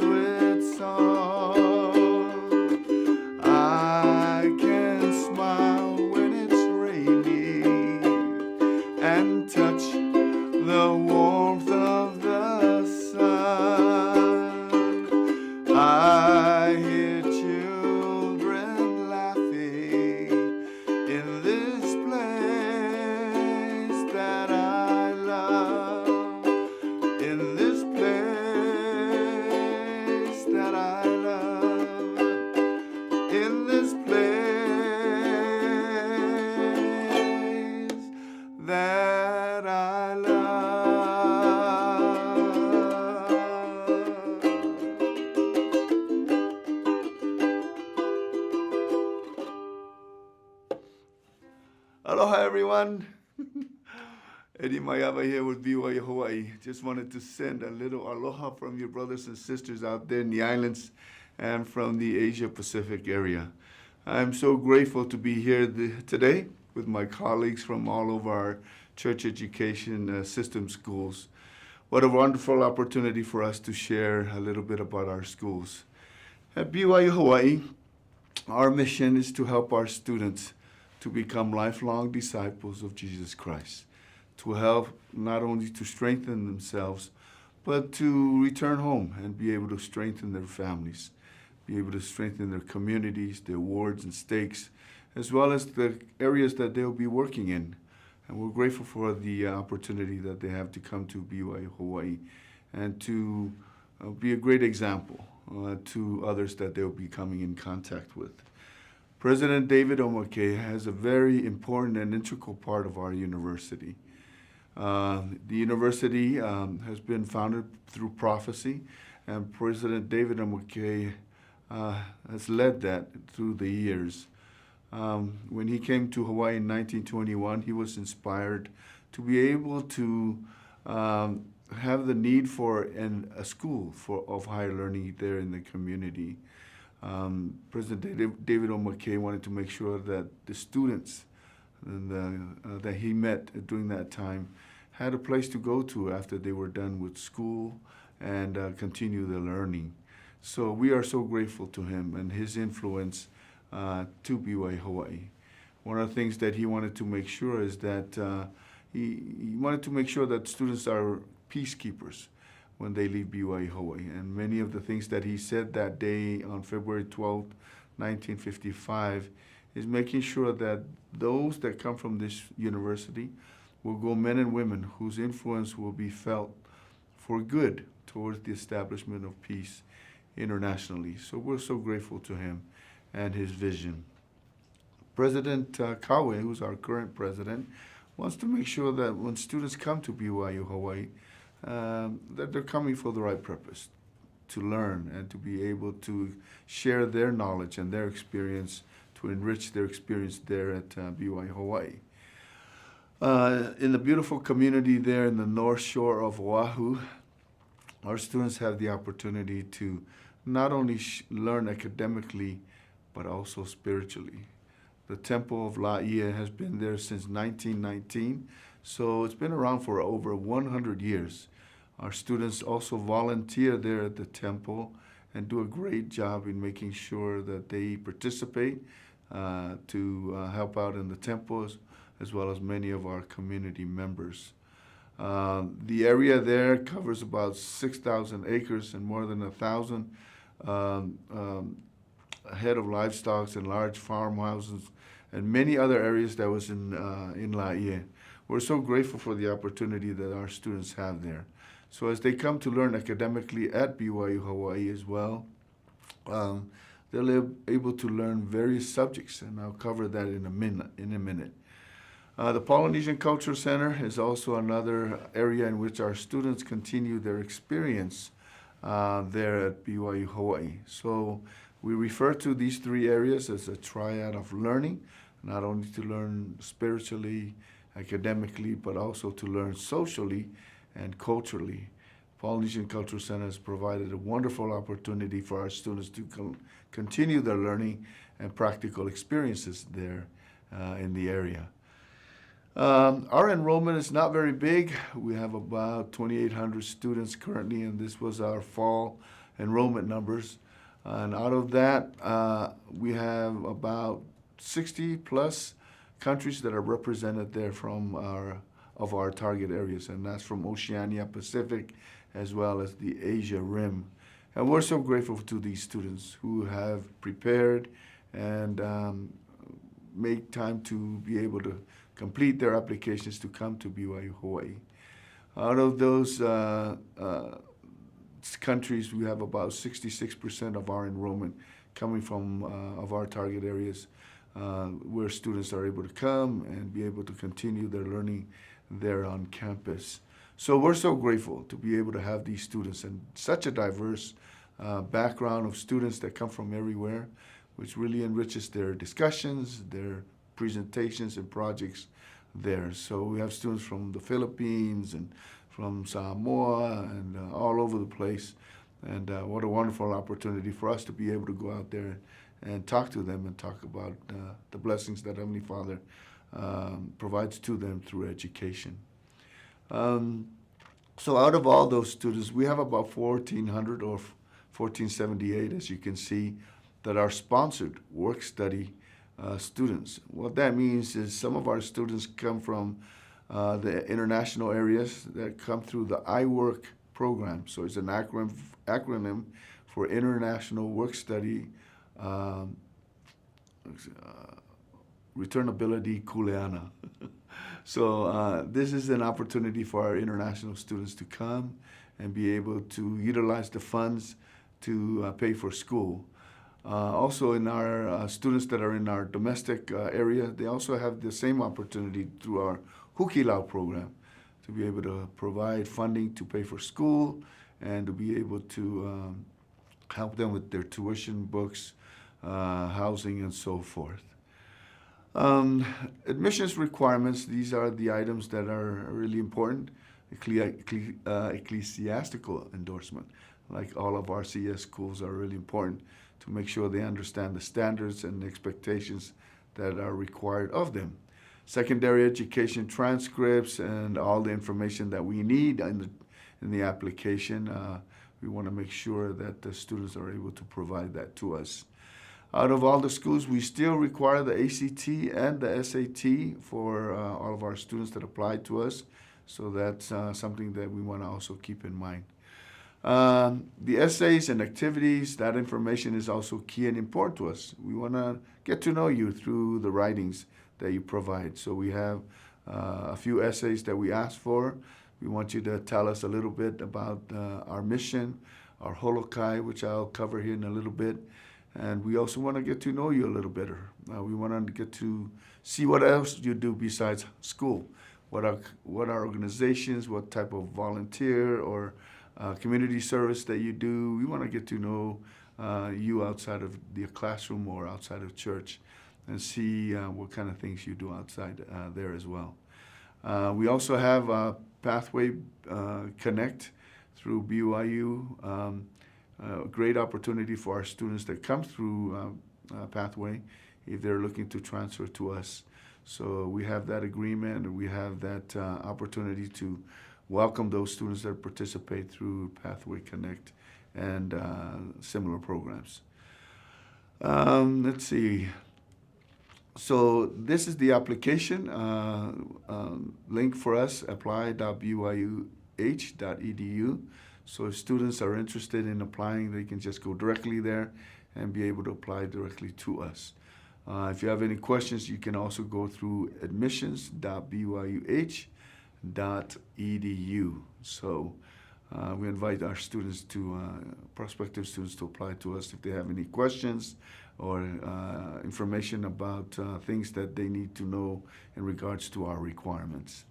Aloha, everyone. Eddie Mayaba here with BYU Hawaii. Just wanted to send a little aloha from your brothers and sisters out there in the islands and from the Asia Pacific area. I'm so grateful to be here today with my colleagues from all of our church education system schools. What a wonderful opportunity for us to share a little bit about our schools. At BYU Hawaii, our mission is to help our students to become lifelong disciples of Jesus Christ, to help not only to strengthen themselves, but to return home and be able to strengthen their families, be able to strengthen their communities, their wards and stakes, as well as the areas that they'll be working in. And we're grateful for the opportunity that they have to come to BYU Hawaii and to be a great example to others that they'll be coming in contact with. President David Omake has a very important and integral part of our university. The university has been founded through prophecy, and President David Omake has led that through the years. When he came to Hawaii in 1921, he was inspired to be able to have the need for a school of higher learning there in the community. President David Omake wanted to make sure that the students that he met during that time had a place to go to after they were done with school and continue their learning. So we are so grateful to him and his influence to BYU Hawaii. One of the things that he wanted to make sure is that he wanted to make sure that students are peacekeepers when they leave BYU Hawaii. And many of the things that he said that day on February 12th, 1955, is making sure that those that come from this university will go men and women whose influence will be felt for good towards the establishment of peace internationally. So we're so grateful to him and his vision. President Kawe, who's our current president, wants to make sure that when students come to BYU Hawaii, that they're coming for the right purpose, to learn and to be able to share their knowledge and their experience, to enrich their experience there at BYU Hawaii. In the beautiful community there in the North Shore of Oahu, our students have the opportunity to not only learn academically, but also spiritually. The Temple of Laia has been there since 1919, so it's been around for over 100 years. Our students also volunteer there at the temple and do a great job in making sure that they participate to help out in the temples, as well as many of our community members. The area there covers about 6,000 acres and more than 1,000 head of livestock and large farmhouses and many other areas that was in Laie. We're so grateful for the opportunity that our students have there. So as they come to learn academically at BYU Hawaii as well, they're able to learn various subjects, and I'll cover that in a minute. The Polynesian Culture Center is also another area in which our students continue their experience there at BYU Hawaii. So we refer to these three areas as a triad of learning, not only to learn spiritually, academically, but also to learn socially and culturally. Polynesian Cultural Center has provided a wonderful opportunity for our students to continue their learning and practical experiences there in the area. Our enrollment is not very big. We have about 2,800 students currently, and this was our fall enrollment numbers. And out of that, we have about 60 plus countries that are represented there from our target areas, and that's from Oceania, Pacific, as well as the Asia Rim. And we're so grateful to these students who have prepared and make time to be able to complete their applications to come to BYU Hawaii. Out of those countries, we have about 66% of our enrollment coming from of our target areas, where students are able to come and be able to continue their learning there on campus. So we're so grateful to be able to have these students and such a diverse background of students that come from everywhere, which really enriches their discussions, their presentations and projects there. So we have students from the Philippines and from Samoa and all over the place. And what a wonderful opportunity for us to be able to go out there and talk to them and talk about the blessings that Heavenly Father provides to them through education. So out of all those students, we have about 1,400 or 1,478, as you can see, that are sponsored work-study students. What that means is some of our students come from the international areas that come through the iWork program. So it's an acronym for International Work-Study Returnability Kuleana. So this is an opportunity for our international students to come and be able to utilize the funds to pay for school. Also in our students that are in our domestic area, they also have the same opportunity through our Hukilau program to be able to provide funding to pay for school and to be able to help them with their tuition, books, housing, and so forth. Admissions requirements, these are the items that are really important. Ecclesiastical endorsement, like all of our CES schools, are really important to make sure they understand the standards and expectations that are required of them. Secondary education transcripts and all the information that we need in the application, we want to make sure that the students are able to provide that to us. Out of all the schools, we still require the ACT and the SAT for all of our students that apply to us. So that's something that we want to also keep in mind. The essays and activities, that information is also key and important to us. We want to get to know you through the writings that you provide. So we have a few essays that we ask for. We want you to tell us a little bit about our mission, our Holokai, which I'll cover here in a little bit. And we also want to get to know you a little better. We want to get to see what else you do besides school. What are organizations, what type of volunteer or community service that you do. We want to get to know you outside of the classroom or outside of church and see what kind of things you do outside there as well. We also have Pathway Connect through BYU. A great opportunity for our students that come through Pathway if they're looking to transfer to us. So we have that agreement and we have that opportunity to welcome those students that participate through Pathway Connect and similar programs. Let's see. So this is the application link for us, apply.byuh.edu. So if students are interested in applying, they can just go directly there and be able to apply directly to us. If you have any questions, you can also go through admissions.byuh.edu. So we invite our students prospective students to apply to us if they have any questions or information about things that they need to know in regards to our requirements.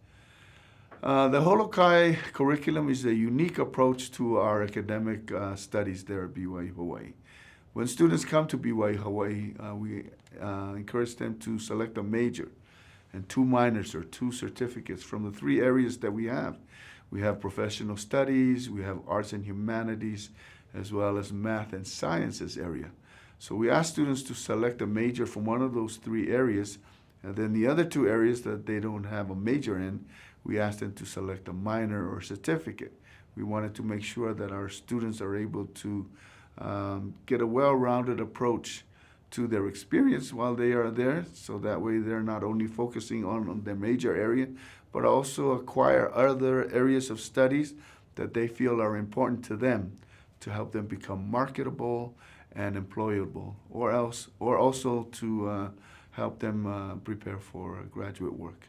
The Holokai curriculum is a unique approach to our academic studies there at BYU Hawaii. When students come to BYU Hawaii, we encourage them to select a major and 2 minors or 2 certificates from the 3 areas that we have. We have professional studies, we have arts and humanities, as well as math and sciences area. So we ask students to select a major from one of those 3 areas, and then the other 2 areas that they don't have a major in, we ask them to select a minor or certificate. We wanted to make sure that our students are able to get a well-rounded approach to their experience while they are there, so that way they're not only focusing on their major area, but also acquire other areas of studies that they feel are important to them to help them become marketable and employable, or also to help them prepare for graduate work.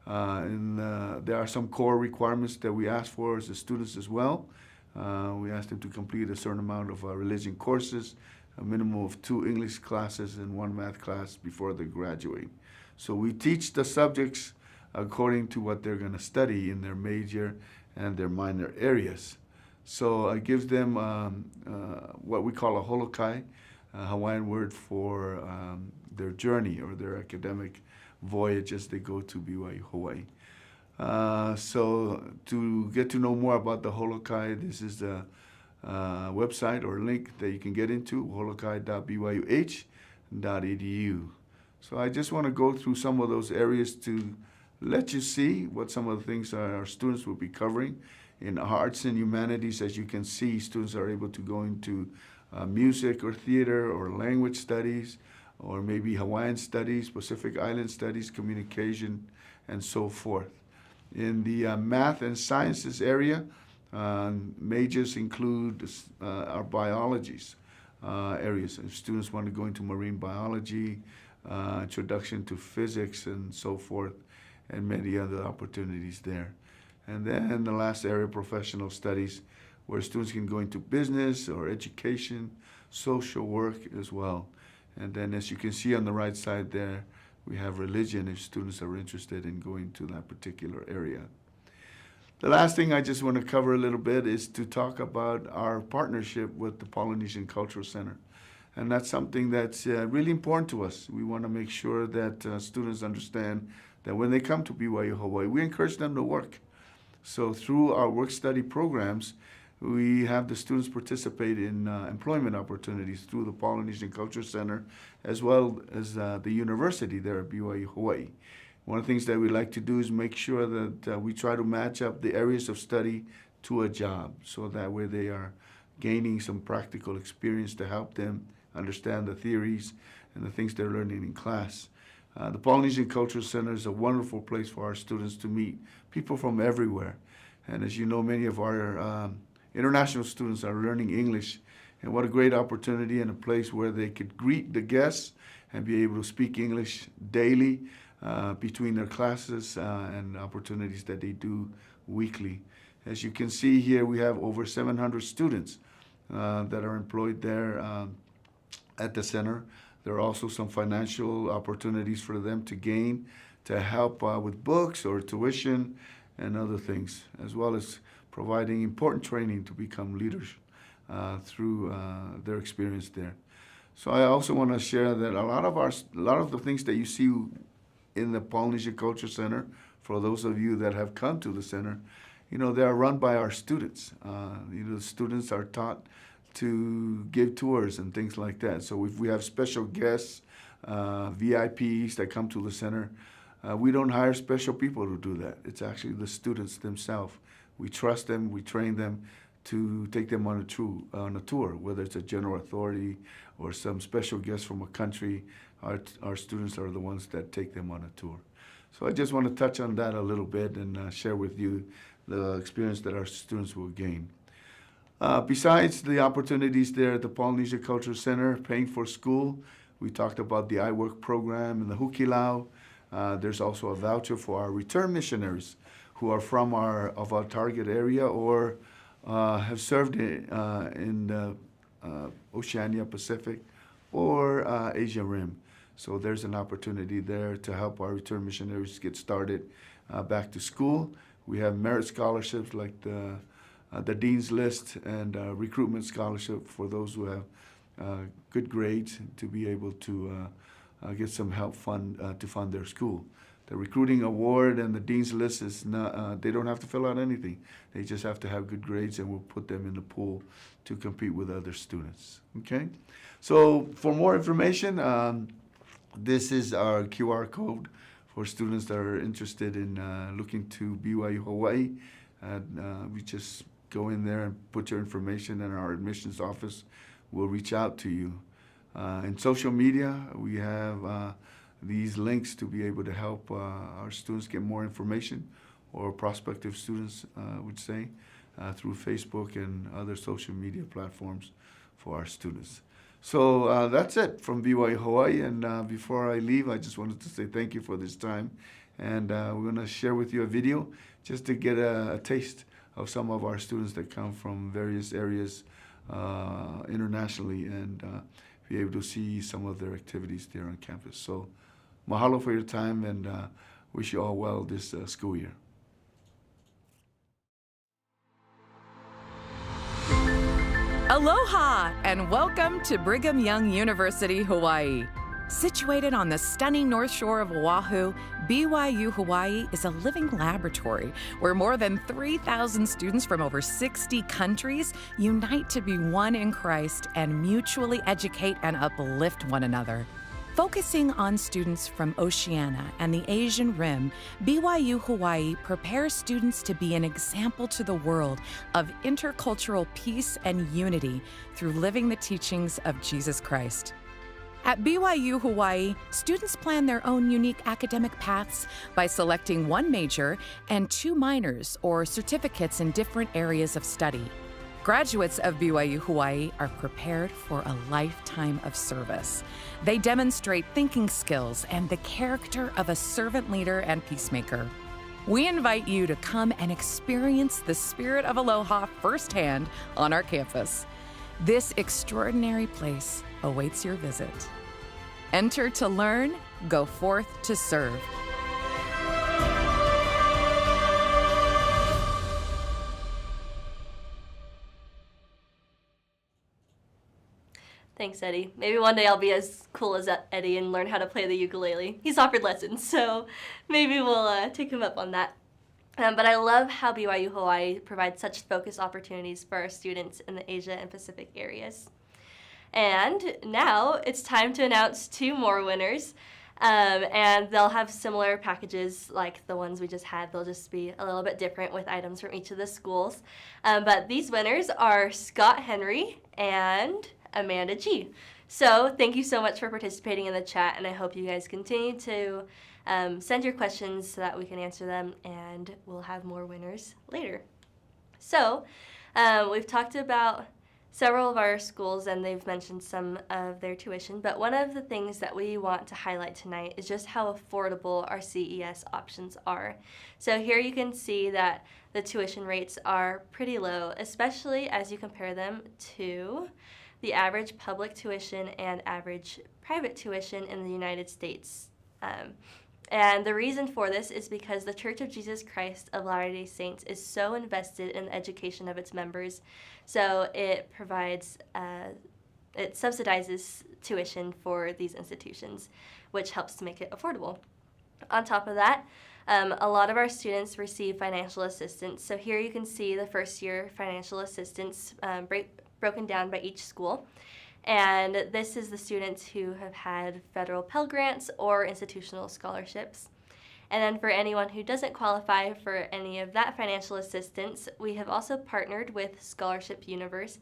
There are some core requirements that we ask for as the students as well. We ask them to complete a certain amount of religion courses, a minimum of 2 English classes and 1 math class before they graduate. So we teach the subjects according to what they're going to study in their major and their minor areas. So it gives them what we call a holokai, Hawaiian word for their journey or their academic voyage as they go to BYU Hawaii. So to get to know more about the Holokai, this is the website or link that you can get into, holokai.byuh.edu. So I just want to go through some of those areas to let you see what some of the things our students will be covering. In arts and humanities, as you can see, students are able to go into music or theater or language studies, or maybe Hawaiian studies, Pacific Island studies, communication, and so forth. In the math and sciences area, majors include our biologies areas. If students want to go into marine biology, introduction to physics, and so forth, and many other opportunities there. And then the last area, professional studies, where students can go into business or education, social work as well. And then as you can see on the right side there, we have religion if students are interested in going to that particular area. The last thing I just want to cover a little bit is to talk about our partnership with the Polynesian Cultural Center. And that's something that's really important to us. We want to make sure that students understand that when they come to BYU Hawaii, we encourage them to work. So through our work-study programs, we have the students participate in employment opportunities through the Polynesian Culture Center, as well as the university there at BYU Hawaii. One of the things that we like to do is make sure that we try to match up the areas of study to a job, so that way they are gaining some practical experience to help them understand the theories and the things they're learning in class. The Polynesian Cultural Center is a wonderful place for our students to meet people from everywhere. And as you know, many of our international students are learning English. And what a great opportunity and a place where they could greet the guests and be able to speak English daily between their classes and opportunities that they do weekly. As you can see here, we have over 700 students that are employed there at the center. There are also some financial opportunities for them to gain to help with books or tuition and other things, as well as providing important training to become leaders through their experience there. So I also want to share that a lot of the things that you see in the Polynesian Culture Center, for those of you that have come to the center, you know, they are run by our students. You know, the students are taught to give tours and things like that. So if we have special guests, VIPs that come to the center, we don't hire special people to do that. It's actually the students themselves. We trust them, we train them to take them on a tour, whether it's a general authority or some special guest from a country. Our students are the ones that take them on a tour. So I just want to touch on that a little bit and share with you the experience that our students will gain. Besides the opportunities there at the Polynesian Culture Center, paying for school, we talked about the iWork program and the Hukilau. There's also a voucher for our return missionaries who are from our target area or have served in the Oceania Pacific or Asia Rim. So there's an opportunity there to help our return missionaries get started back to school. We have merit scholarships like the Dean's List and recruitment scholarship for those who have good grades to be able to get some help to fund their school. The recruiting award and the Dean's List is not, they don't have to fill out anything. They just have to have good grades and we'll put them in the pool to compete with other students, okay? So for more information, this is our QR code for students that are interested in looking to BYU Hawaii. We just go in there and put your information and our admissions office will reach out to you. In social media, we have these links to be able to help our students get more information, or prospective students would say, through Facebook and other social media platforms for our students. So that's it from BYU Hawaii, and before I leave, I just wanted to say thank you for this time, and we're going to share with you a video just to get a taste of some of our students that come from various areas internationally and be able to see some of their activities there on campus. So mahalo for your time, and wish you all well this school year. Aloha and welcome to Brigham Young University, Hawaii. Situated on the stunning north shore of Oahu, BYU Hawaii is a living laboratory where more than 3,000 students from over 60 countries unite to be one in Christ and mutually educate and uplift one another. Focusing on students from Oceania and the Asian Rim, BYU Hawaii prepares students to be an example to the world of intercultural peace and unity through living the teachings of Jesus Christ. At BYU Hawaii, students plan their own unique academic paths by selecting one major and 2 minors or certificates in different areas of study. Graduates of BYU Hawaii are prepared for a lifetime of service. They demonstrate thinking skills and the character of a servant leader and peacemaker. We invite you to come and experience the spirit of aloha firsthand on our campus. This extraordinary place awaits your visit. Enter to learn, go forth to serve. Thanks, Eddie. Maybe one day I'll be as cool as Eddie and learn how to play the ukulele. He's offered lessons, so maybe we'll take him up on that. But I love how BYU Hawaii provides such focused opportunities for our students in the Asia and Pacific areas. And now it's time to announce 2 more winners. And they'll have similar packages like the ones we just had. They'll just be a little bit different with items from each of the schools. But these winners are Scott Henry and Amanda G. So thank you so much for participating in the chat, and I hope you guys continue to send your questions so that we can answer them, and we'll have more winners later. So we've talked about several of our schools, and they've mentioned some of their tuition, but one of the things that we want to highlight tonight is just how affordable our CES options are. So here you can see that the tuition rates are pretty low, especially as you compare them to the average public tuition and average private tuition in the United States. And the reason for this is because the Church of Jesus Christ of Latter-day Saints is so invested in the education of its members. So it provides, it subsidizes tuition for these institutions, which helps to make it affordable. On top of that, a lot of our students receive financial assistance. So here you can see the first year financial assistance broken down by each school. And this is the students who have had federal Pell Grants or institutional scholarships. And then for anyone who doesn't qualify for any of that financial assistance, we have also partnered with Scholarship Universe.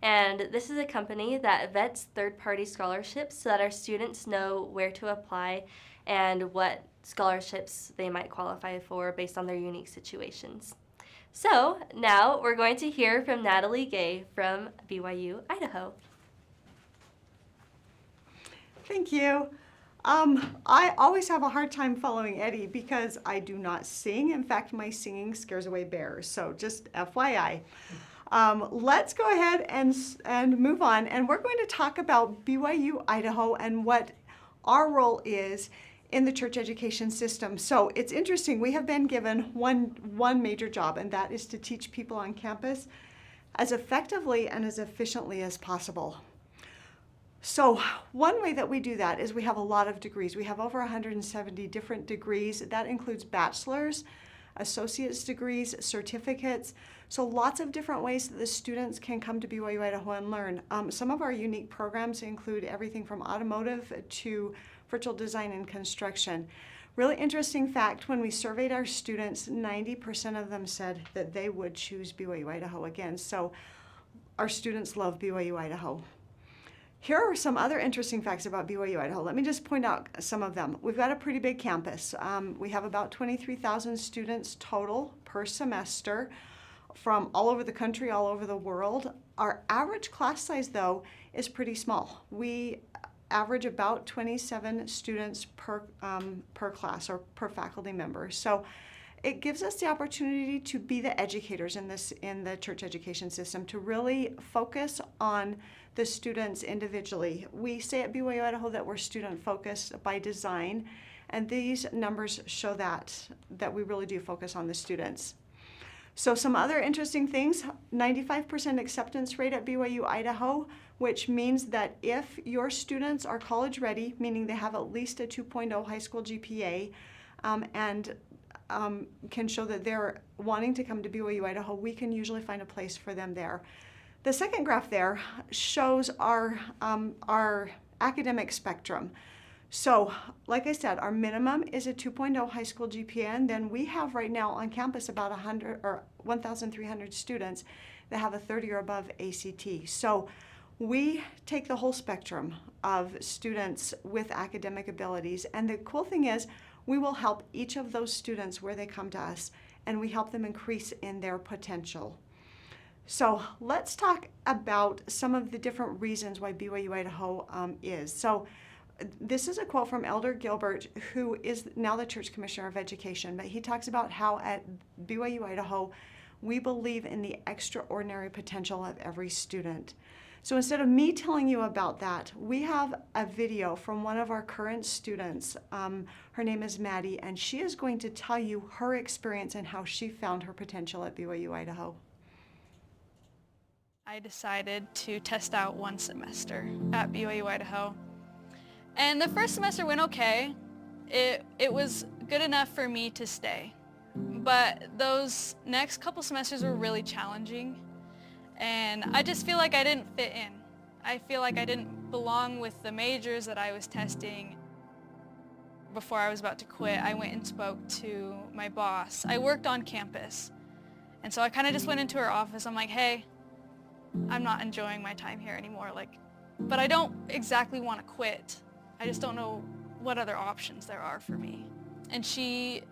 And this is a company that vets third-party scholarships so that our students know where to apply and what scholarships they might qualify for based on their unique situations. So now we're going to hear from Natalie Gay from BYU, Idaho. Thank you. I always have a hard time following Eddie because I do not sing. In fact, my singing scares away bears, so just FYI. Let's go ahead and move on, and we're going to talk about BYU Idaho and what our role is in the church education system. So it's interesting, we have been given one major job, and that is to teach people on campus as effectively and as efficiently as possible. So one way that we do that is we have a lot of degrees. We have over 170 different degrees. That includes bachelor's, associate's degrees, certificates. So lots of different ways that the students can come to BYU Idaho and learn. Some of our unique programs include everything from automotive to virtual design and construction. Really interesting fact, when we surveyed our students, 90% of them said that they would choose BYU Idaho again. So our students love BYU Idaho. Here are some other interesting facts about BYU Idaho. Let me just point out some of them. We've got a pretty big campus. We have about 23,000 students total per semester from all over the country, all over the world. Our average class size, though, is pretty small. We average about 27 students per class or per faculty member. So it gives us the opportunity to be the educators in the church education system, to really focus on the students individually. We say at BYU Idaho that we're student focused by design, and these numbers show that we really do focus on the students. So some other interesting things, 95% acceptance rate at BYU Idaho, which means that if your students are college ready, meaning they have at least a 2.0 high school GPA, and can show that they're wanting to come to BYU Idaho, we can usually find a place for them there. The second graph there shows our academic spectrum. So, like I said, our minimum is a 2.0 high school GPA, and then we have right now on campus about 1,300 students that have a 30 or above ACT. So we take the whole spectrum of students with academic abilities, and the cool thing is we will help each of those students where they come to us, and we help them increase in their potential. So let's talk about some of the different reasons why BYU Idaho is. So this is a quote from Elder Gilbert, who is now the Church Commissioner of Education, but he talks about how at BYU Idaho, we believe in the extraordinary potential of every student. So instead of me telling you about that, we have a video from one of our current students. Her name is Maddie, and she is going to tell you her experience and how she found her potential at BYU Idaho. I decided to test out one semester at BYU Idaho. And the first semester went okay. It was good enough for me to stay. But those next couple semesters were really challenging. And I just feel like I didn't fit in. I feel like I didn't belong with the majors that I was testing. Before I was about to quit, I went and spoke to my boss. I worked on campus. And so I kind of just went into her office. I'm like, hey, I'm not enjoying my time here anymore. But I don't exactly want to quit. I just don't know what other options there are for me. And she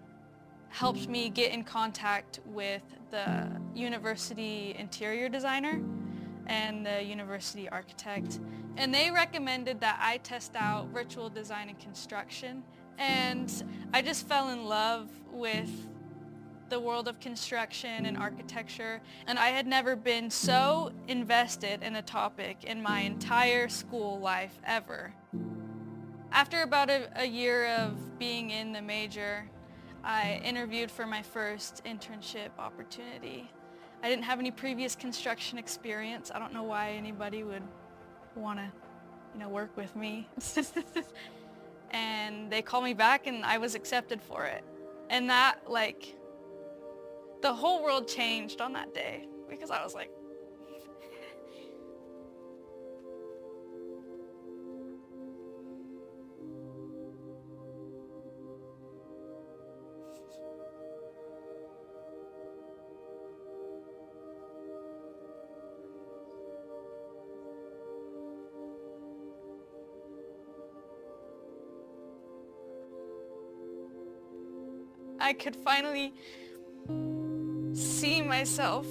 helped me get in contact with the university interior designer and the university architect. And they recommended that I test out virtual design and construction. And I just fell in love with the world of construction and architecture. And I had never been so invested in a topic in my entire school life ever. After about a year of being in the major, I interviewed for my first internship opportunity. I didn't have any previous construction experience. I don't know why anybody would want to, work with me. And they called me back and I was accepted for it. And that, the whole world changed on that day because I was like, I could finally see myself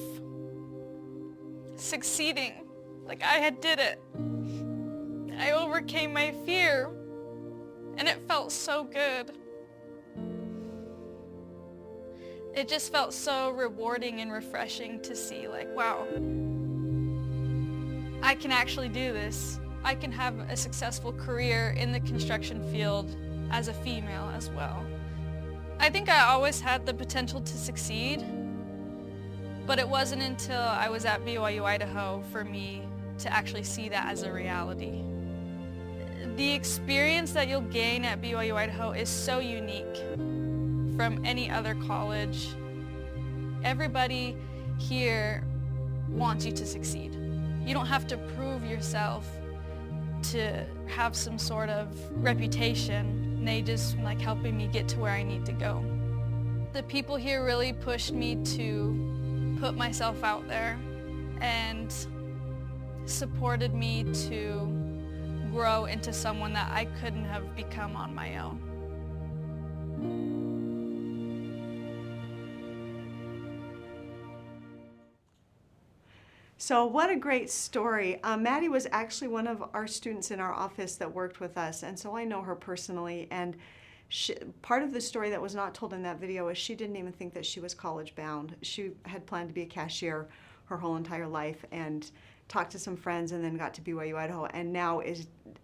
succeeding. I did it. I overcame my fear, and it felt so good. It just felt so rewarding and refreshing to see, wow, I can actually do this. I can have a successful career in the construction field as a female as well. I think I always had the potential to succeed, but it wasn't until I was at BYU Idaho for me to actually see that as a reality. The experience that you'll gain at BYU Idaho is so unique from any other college. Everybody here wants you to succeed. You don't have to prove yourself to have some sort of reputation. They just helping me get to where I need to go. The people here really pushed me to put myself out there and supported me to grow into someone that I couldn't have become on my own. So what a great story. Maddie was actually one of our students in our office that worked with us, and so I know her personally. And part of the story that was not told in that video is she didn't even think that she was college bound. She had planned to be a cashier her whole entire life and talked to some friends and then got to BYU Idaho, and now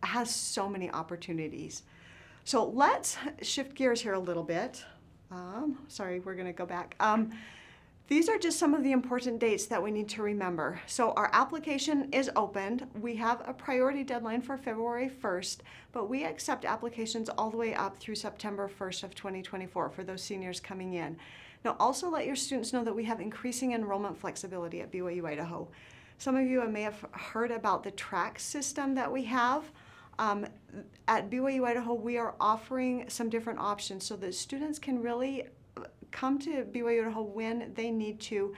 has so many opportunities. So let's shift gears here a little bit. Sorry, we're going to go back. These are just some of the important dates that we need to remember. So our application is opened. We have a priority deadline for February 1st, but we accept applications all the way up through September 1st of 2024 for those seniors coming in. Now also let your students know that we have increasing enrollment flexibility at BYU Idaho. Some of you may have heard about the track system that we have. At BYU Idaho, we are offering some different options so that students can really come to BYU Idaho when they need to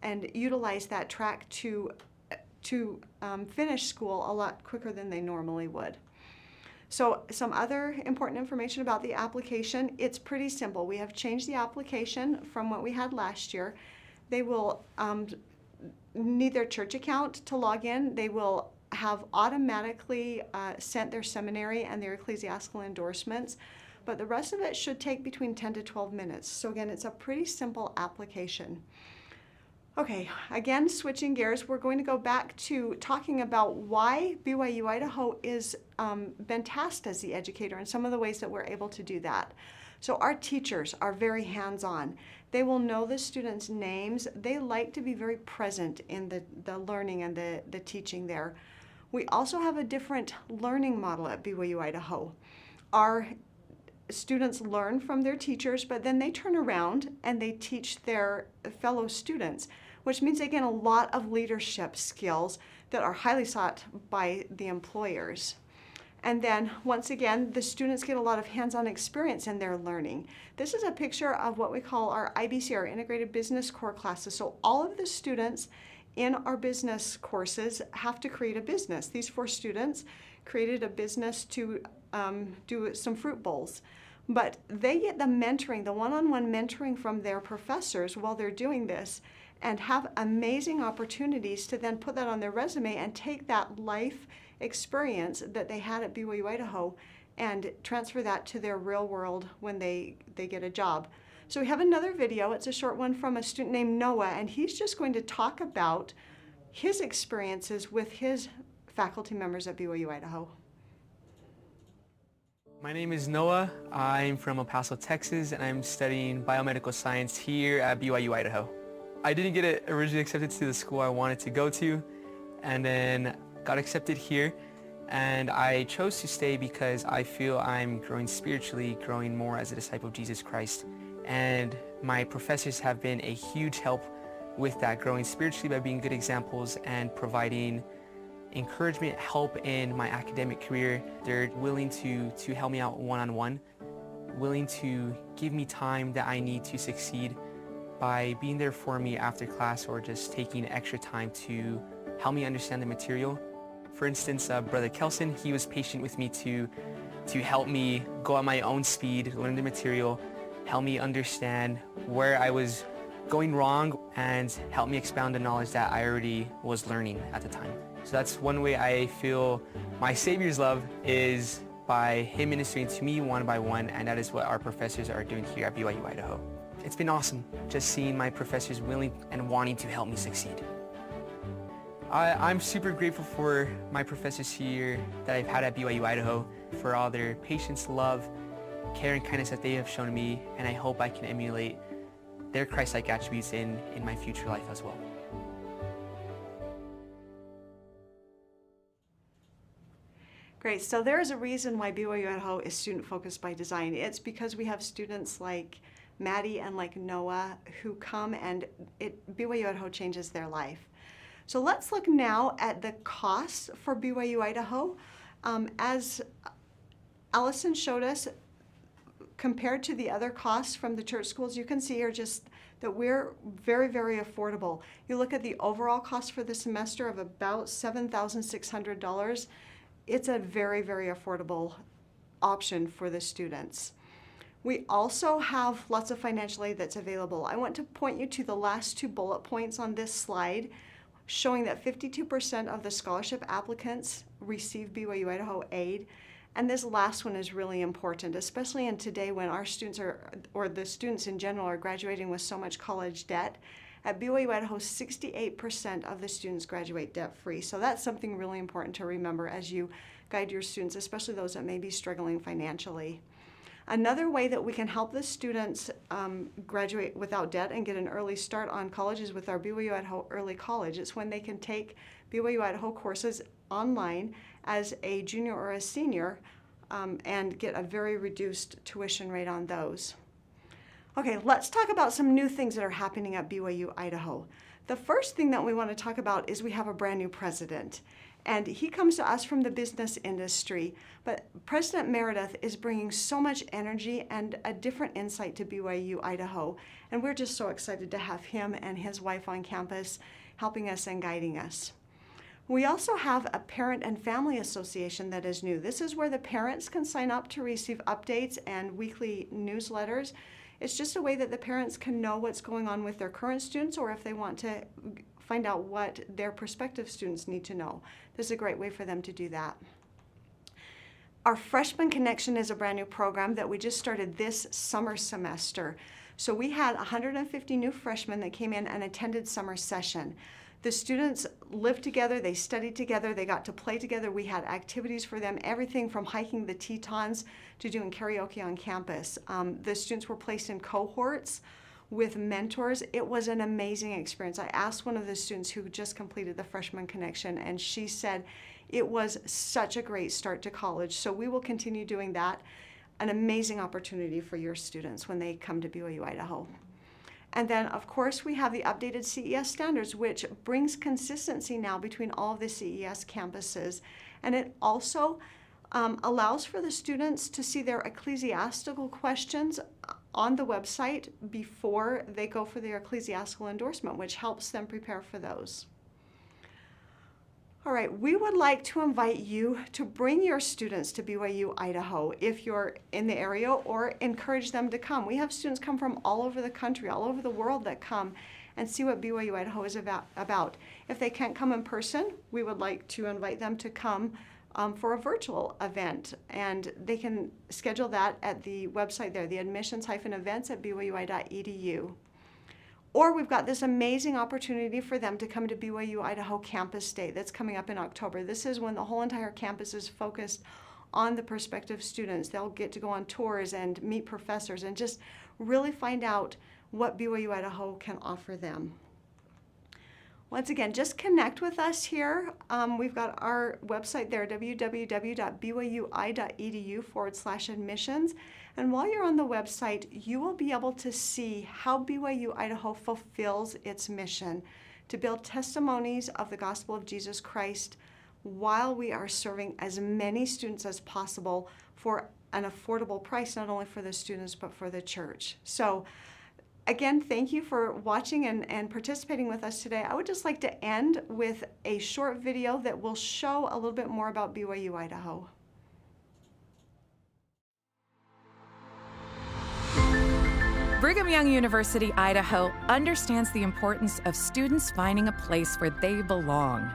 and utilize that track to finish school a lot quicker than they normally would. So some other important information about the application, it's pretty simple. We have changed the application from what we had last year. They will need their church account to log in. They will have automatically sent their seminary and their ecclesiastical endorsements, but the rest of it should take between 10 to 12 minutes. So again, it's a pretty simple application. Okay, again, switching gears, we're going to go back to talking about why BYU Idaho is been tasked as the educator and some of the ways that we're able to do that. So our teachers are very hands-on. They will know the students' names. They like to be very present in the learning and the teaching there. We also have a different learning model at BYU Idaho. Our students learn from their teachers, but then they turn around and they teach their fellow students, which means they get a lot of leadership skills that are highly sought by the employers. And then, once again, the students get a lot of hands-on experience in their learning. This is a picture of what we call our IBC, our Integrated Business Core classes. So all of the students in our business courses have to create a business. These 4 students created a business to do some fruit bowls. But they get the mentoring, the one-on-one mentoring from their professors while they're doing this, and have amazing opportunities to then put that on their resume and take that life experience that they had at BYU Idaho and transfer that to their real world when they get a job. So we have another video. It's a short one from a student named Noah, and he's just going to talk about his experiences with his faculty members at BYU Idaho. My name is Noah. I'm from El Paso, Texas, and I'm studying biomedical science here at BYU Idaho. I didn't get originally accepted to the school I wanted to go to, and then got accepted here, and I chose to stay because I feel I'm growing spiritually, growing more as a disciple of Jesus Christ. And my professors have been a huge help with that, growing spiritually by being good examples and providing encouragement, help in my academic career. They're willing to help me out one-on-one, willing to give me time that I need to succeed by being there for me after class or just taking extra time to help me understand the material. For instance, Brother Kelson, he was patient with me to help me go at my own speed, learn the material, help me understand where I was going wrong, and help me expound the knowledge that I already was learning at the time. So that's one way I feel my Savior's love is by Him ministering to me one by one, and that is what our professors are doing here at BYU Idaho. It's been awesome just seeing my professors willing and wanting to help me succeed. I'm super grateful for my professors here that I've had at BYU Idaho, for all their patience, love, care, and kindness that they have shown me, and I hope I can emulate their Christ-like attributes in my future life as well. Great, so there is a reason why BYU Idaho is student-focused by design. It's because we have students like Maddie and like Noah who come and BYU Idaho changes their life. So let's look now at the costs for BYU Idaho. As Allison showed us, compared to the other costs from the church schools, you can see here just that we're very, very affordable. You look at the overall cost for the semester of about $7,600. It's a very, very affordable option for the students. We also have lots of financial aid that's available. I want to point you to the last 2 bullet points on this slide, showing that 52% of the scholarship applicants receive BYU Idaho aid. And this last one is really important, especially in today when our students or the students in general are graduating with so much college debt. At BYU Idaho, 68% of the students graduate debt-free. So that's something really important to remember as you guide your students, especially those that may be struggling financially. Another way that we can help the students graduate without debt and get an early start on college is with our BYU Idaho Early College. It's when they can take BYU Idaho courses online as a junior or a senior and get a very reduced tuition rate on those. Okay, let's talk about some new things that are happening at BYU Idaho. The first thing that we want to talk about is we have a brand new president. And he comes to us from the business industry, but President Meredith is bringing so much energy and a different insight to BYU Idaho. And we're just so excited to have him and his wife on campus helping us and guiding us. We also have a parent and family association that is new. This is where the parents can sign up to receive updates and weekly newsletters. It's just a way that the parents can know what's going on with their current students, or if they want to find out what their prospective students need to know. This is a great way for them to do that. Our Freshman Connection is a brand new program that we just started this summer semester. So we had 150 new freshmen that came in and attended summer session. The students lived together, they studied together, they got to play together. We had activities for them, everything from hiking the Tetons to doing karaoke on campus. The students were placed in cohorts with mentors. It was an amazing experience. I asked one of the students who just completed the Freshman Connection, and she said it was such a great start to college. So we will continue doing that. An amazing opportunity for your students when they come to BYU Idaho. And then, of course, we have the updated CES standards, which brings consistency now between all of the CES campuses. And it also allows for the students to see their ecclesiastical questions on the website before they go for their ecclesiastical endorsement, which helps them prepare for those. All right, we would like to invite you to bring your students to BYU Idaho if you're in the area, or encourage them to come. We have students come from all over the country, all over the world that come and see what BYU Idaho is about. If they can't come in person, we would like to invite them to come for a virtual event, and they can schedule that at the website there, the admissions-events at byui.edu. Or we've got this amazing opportunity for them to come to BYU Idaho Campus Day that's coming up in October. This is when the whole entire campus is focused on the prospective students. They'll get to go on tours and meet professors and just really find out what BYU Idaho can offer them. Once again, just connect with us here. We've got our website there, www.byui.edu/admissions. And while you're on the website, you will be able to see how BYU Idaho fulfills its mission to build testimonies of the gospel of Jesus Christ while we are serving as many students as possible for an affordable price, not only for the students, but for the church. So again, thank you for watching and participating with us today. I would just like to end with a short video that will show a little bit more about BYU Idaho. Brigham Young University, Idaho understands the importance of students finding a place where they belong.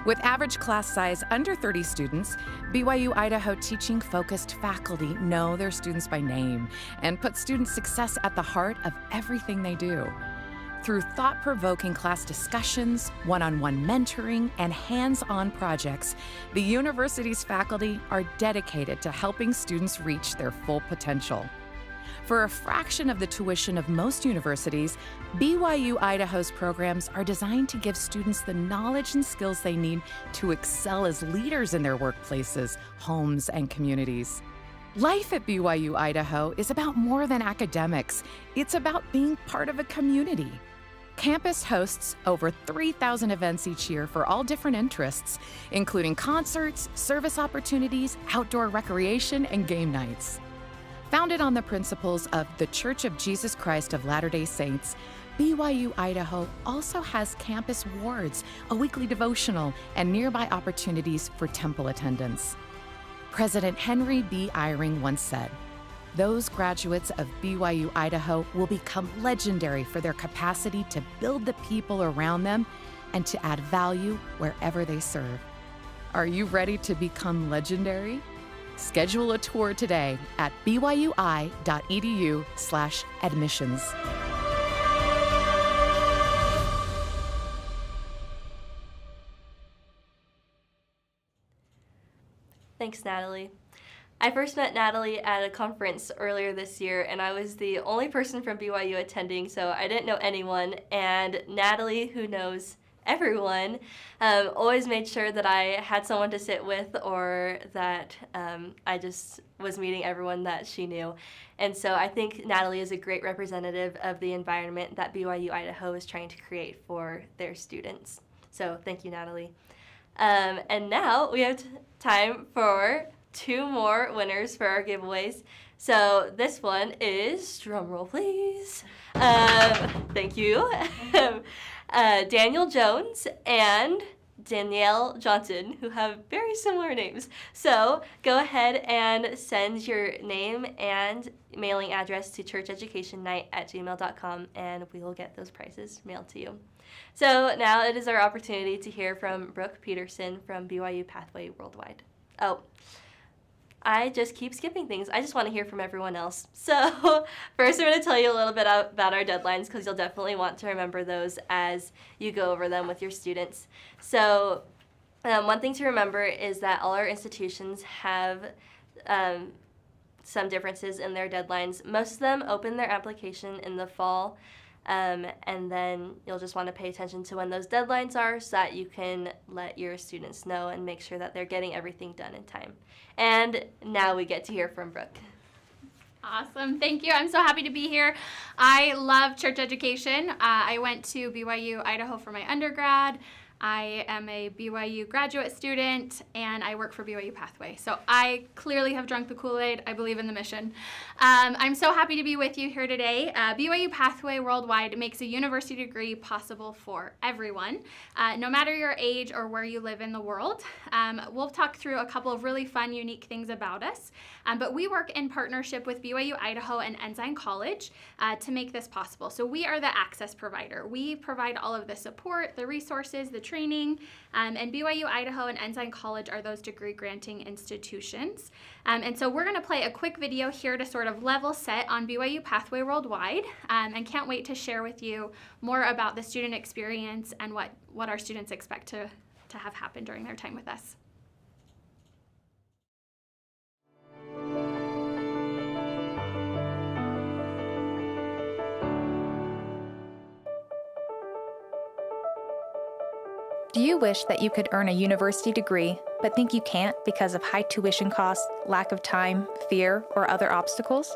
With average class size under 30 students, BYU Idaho teaching-focused faculty know their students by name and put student success at the heart of everything they do. Through thought-provoking class discussions, one-on-one mentoring, and hands-on projects, the university's faculty are dedicated to helping students reach their full potential. For a fraction of the tuition of most universities, BYU Idaho's programs are designed to give students the knowledge and skills they need to excel as leaders in their workplaces, homes, and communities. Life at BYU Idaho is about more than academics. It's about being part of a community. Campus hosts over 3,000 events each year for all different interests, including concerts, service opportunities, outdoor recreation, and game nights. Founded on the principles of the Church of Jesus Christ of Latter-day Saints, BYU Idaho also has campus wards, a weekly devotional, and nearby opportunities for temple attendance. President Henry B. Eyring once said, "Those graduates of BYU Idaho will become legendary for their capacity to build the people around them and to add value wherever they serve." Are you ready to become legendary? Schedule a tour today at byui.edu/admissions. Thanks, Natalie. I first met Natalie at a conference earlier this year, and I was the only person from BYU attending, so I didn't know anyone. And Natalie, who knows everyone, always made sure that I had someone to sit with, or that I just was meeting everyone that she knew. And so I think Natalie is a great representative of the environment that BYU Idaho is trying to create for their students. So thank you, Natalie. And now we have time for 2 more winners for our giveaways. So this one is, drum roll please, thank you, Daniel Jones and Danielle Johnson, who have very similar names. So go ahead and send your name and mailing address to churcheducationnight@gmail.com, and we will get those prizes mailed to you. So now it is our opportunity to hear from Brooke Peterson from BYU Pathway Worldwide. Oh, I just keep skipping things. I just want to hear from everyone else. So first I'm going to tell you a little bit about our deadlines, because you'll definitely want to remember those as you go over them with your students. So one thing to remember is that all our institutions have some differences in their deadlines. Most of them open their application in the fall, and then you'll just want to pay attention to when those deadlines are so that you can let your students know and make sure that they're getting everything done in time. And now we get to hear from Brooke. Awesome. Thank you. I'm so happy to be here. I love church education. I went to BYU Idaho for my undergrad. I am a BYU graduate student, and I work for BYU Pathway. So I clearly have drunk the Kool-Aid. I believe in the mission. I'm so happy to be with you here today. BYU Pathway Worldwide makes a university degree possible for everyone, no matter your age or where you live in the world. We'll talk through a couple of really fun, unique things about us, but we work in partnership with BYU Idaho and Ensign College to make this possible. So we are the access provider. We provide all of the support, the resources, the training, and BYU Idaho and Ensign College are those degree granting institutions. And so we're going to play a quick video here to sort of level set on BYU Pathway Worldwide, and can't wait to share with you more about the student experience and what our students expect to have happen during their time with us. Do you wish that you could earn a university degree, but think you can't because of high tuition costs, lack of time, fear, or other obstacles?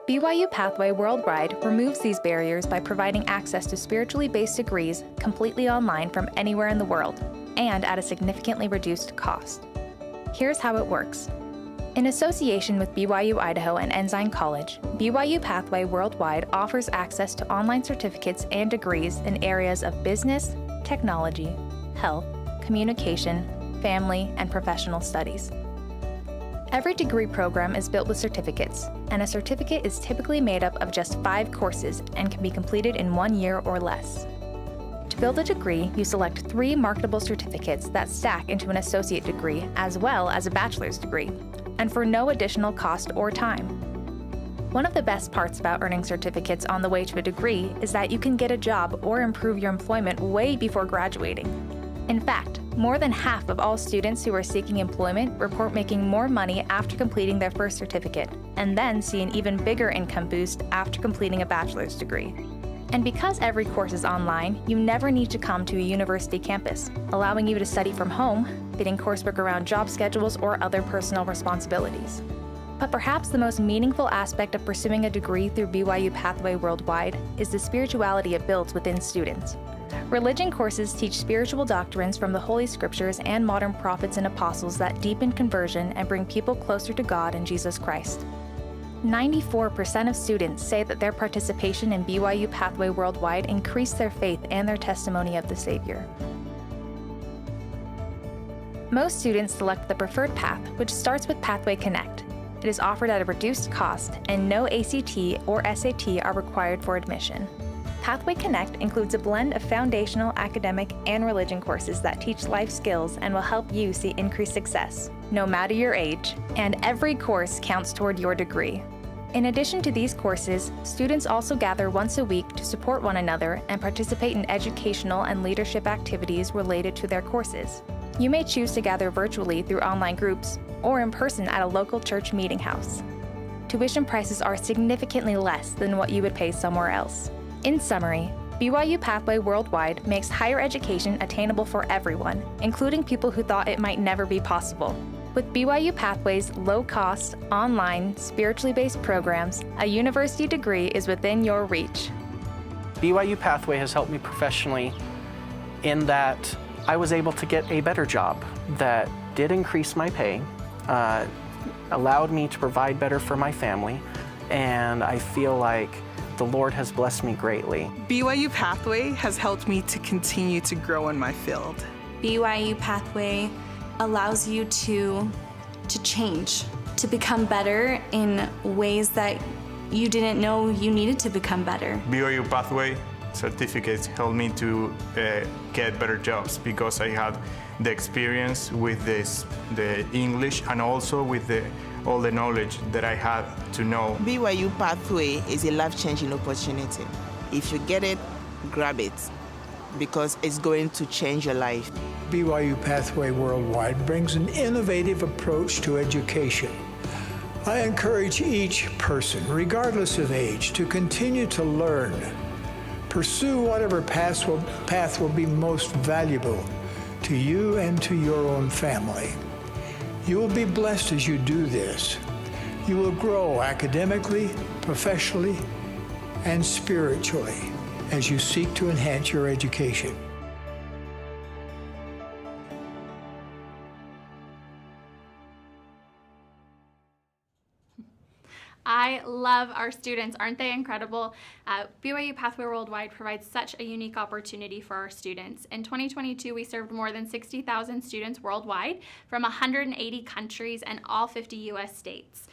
BYU Pathway Worldwide removes these barriers by providing access to spiritually based degrees completely online from anywhere in the world, and at a significantly reduced cost. Here's how it works. In association with BYU Idaho and Ensign College, BYU Pathway Worldwide offers access to online certificates and degrees in areas of business, technology, health, communication, family, and professional studies. Every degree program is built with certificates, and a certificate is typically made up of just 5 courses and can be completed in 1 year or less. To build a degree, you select 3 marketable certificates that stack into an associate degree as well as a bachelor's degree, and for no additional cost or time. One of the best parts about earning certificates on the way to a degree is that you can get a job or improve your employment way before graduating. In fact, more than half of all students who are seeking employment report making more money after completing their first certificate, and then see an even bigger income boost after completing a bachelor's degree. And because every course is online, you never need to come to a university campus, allowing you to study from home, fitting coursework around job schedules or other personal responsibilities. But perhaps the most meaningful aspect of pursuing a degree through BYU Pathway Worldwide is the spirituality it builds within students. Religion courses teach spiritual doctrines from the Holy Scriptures and modern prophets and apostles that deepen conversion and bring people closer to God and Jesus Christ. 94% of students say that their participation in BYU Pathway Worldwide increased their faith and their testimony of the Savior. Most students select the preferred path, which starts with Pathway Connect. It is offered at a reduced cost, and no ACT or SAT are required for admission. Pathway Connect includes a blend of foundational, academic, and religion courses that teach life skills and will help you see increased success, no matter your age, and every course counts toward your degree. In addition to these courses, students also gather once a week to support one another and participate in educational and leadership activities related to their courses. You may choose to gather virtually through online groups or in person at a local church meeting house. Tuition prices are significantly less than what you would pay somewhere else. In summary, BYU Pathway Worldwide makes higher education attainable for everyone, including people who thought it might never be possible. With BYU Pathway's low-cost, online, spiritually based programs, a university degree is within your reach. BYU Pathway has helped me professionally in that I was able to get a better job that did increase my pay, allowed me to provide better for my family, and I feel like the Lord has blessed me greatly. BYU Pathway has helped me to continue to grow in my field. BYU Pathway allows you to change, to become better in ways that you didn't know you needed to become better. BYU Pathway certificates helped me to get better jobs because I had the experience with the English and also with all the knowledge that I had to know. BYU Pathway is a life-changing opportunity. If you get it, grab it, because it's going to change your life. BYU Pathway Worldwide brings an innovative approach to education. I encourage each person, regardless of age, to continue to learn. Pursue whatever path will be most valuable to you and to your own family. You will be blessed as you do this. You will grow academically, professionally, and spiritually as you seek to enhance your education. I love our students. Aren't they incredible? BYU Pathway Worldwide provides such a unique opportunity for our students. In 2022, we served more than 60,000 students worldwide from 180 countries and all 50 U.S. states.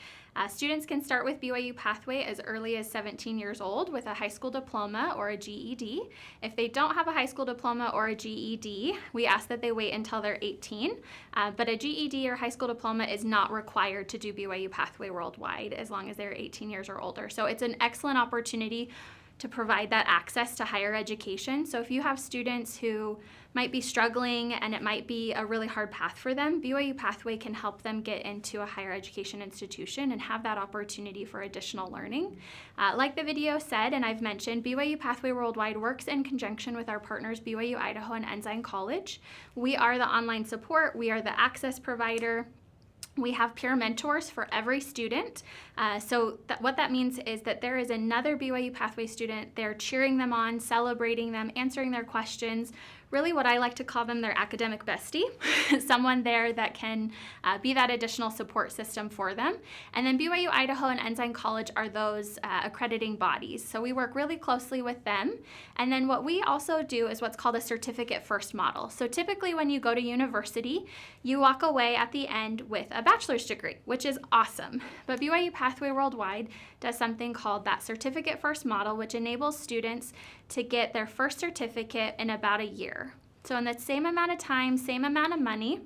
Students can start with BYU Pathway as early as 17 years old with a high school diploma or a GED. If they don't have a high school diploma or a GED, we ask that they wait until they're 18. But a GED or high school diploma is not required to do BYU Pathway Worldwide as long as they're 18 years or older. So it's an excellent opportunity to provide that access to higher education. So if you have students who might be struggling and it might be a really hard path for them, BYU Pathway can help them get into a higher education institution and have that opportunity for additional learning. Like the video said, and I've mentioned, BYU Pathway Worldwide works in conjunction with our partners BYU Idaho and Ensign College. We are the online support, we are the access provider. We have peer mentors for every student. What that means is that there is another BYU Pathway student there cheering them on, celebrating them, answering their questions. Really what I like to call them their academic bestie, someone there that can be that additional support system for them. And then BYU Idaho and Ensign College are those accrediting bodies. So we work really closely with them. And then what we also do is what's called a certificate first model. So typically when you go to university, you walk away at the end with a bachelor's degree, which is awesome. But BYU Pathway Worldwide does something called that certificate first model, which enables students to get their first certificate in about a year. So in the same amount of time, same amount of money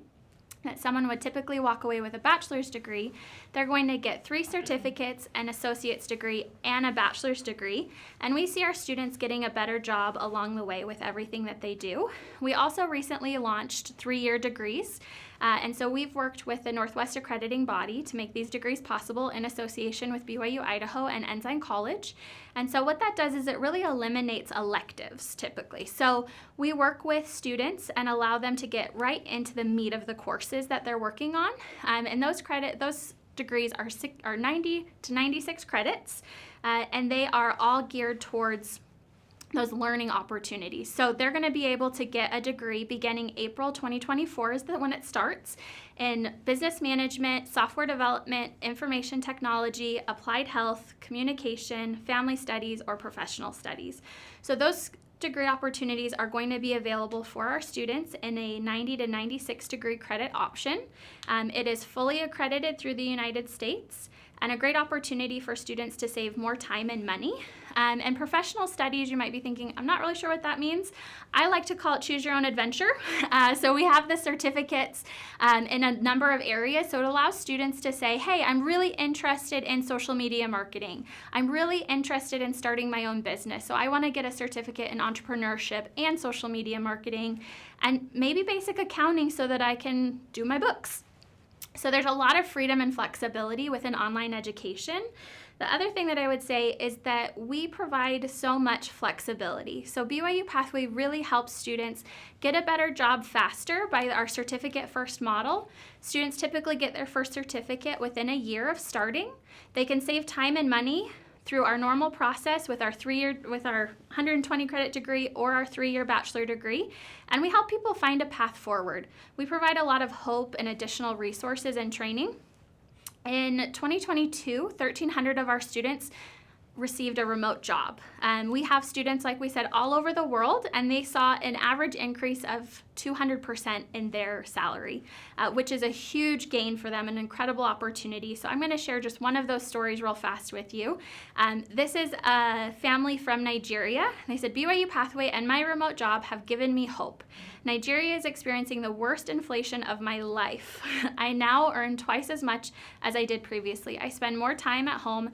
that someone would typically walk away with a bachelor's degree, they're going to get 3 certificates, an associate's degree, and a bachelor's degree. And we see our students getting a better job along the way with everything that they do. We also recently launched 3-year degrees. And so we've worked with the Northwest Accrediting Body to make these degrees possible in association with BYU Idaho and Ensign College. And so what that does is it really eliminates electives typically. So we work with students and allow them to get right into the meat of the courses that they're working on. And those degrees are 90 to 96 credits, and they are all geared towards those learning opportunities. So they're going to be able to get a degree beginning April 2024 is when it starts in business management, software development, information technology, applied health, communication, family studies, or professional studies. So those degree opportunities are going to be available for our students in a 90 to 96 degree credit option. It is fully accredited through the United States. and a great opportunity for students to save more time and money. And professional studies, you might be thinking, I'm not really sure what that means. I like to call it choose your own adventure. So we have the certificates in a number of areas. So it allows students to say, hey, I'm really interested in social media marketing. I'm really interested in starting my own business. So I want to get a certificate in entrepreneurship and social media marketing and maybe basic accounting so that I can do my books. So there's a lot of freedom and flexibility within online education. The other thing that I would say is that we provide so much flexibility. So BYU Pathway really helps students get a better job faster by our certificate first model. Students typically get their first certificate within a year of starting. They can save time and money through our normal process with our 120 credit degree or our 3-year bachelor degree, and we help people find a path forward. We provide a lot of hope and additional resources and training. In 2022, 1,300 of our students received a remote job. We have students, like we said, all over the world, and they saw an average increase of 200% in their salary, which is a huge gain for them, an incredible opportunity. So I'm going to share just one of those stories real fast with you. This is a family from Nigeria. They said, BYU Pathway and my remote job have given me hope. Nigeria is experiencing the worst inflation of my life. I now earn twice as much as I did previously. I spend more time at home,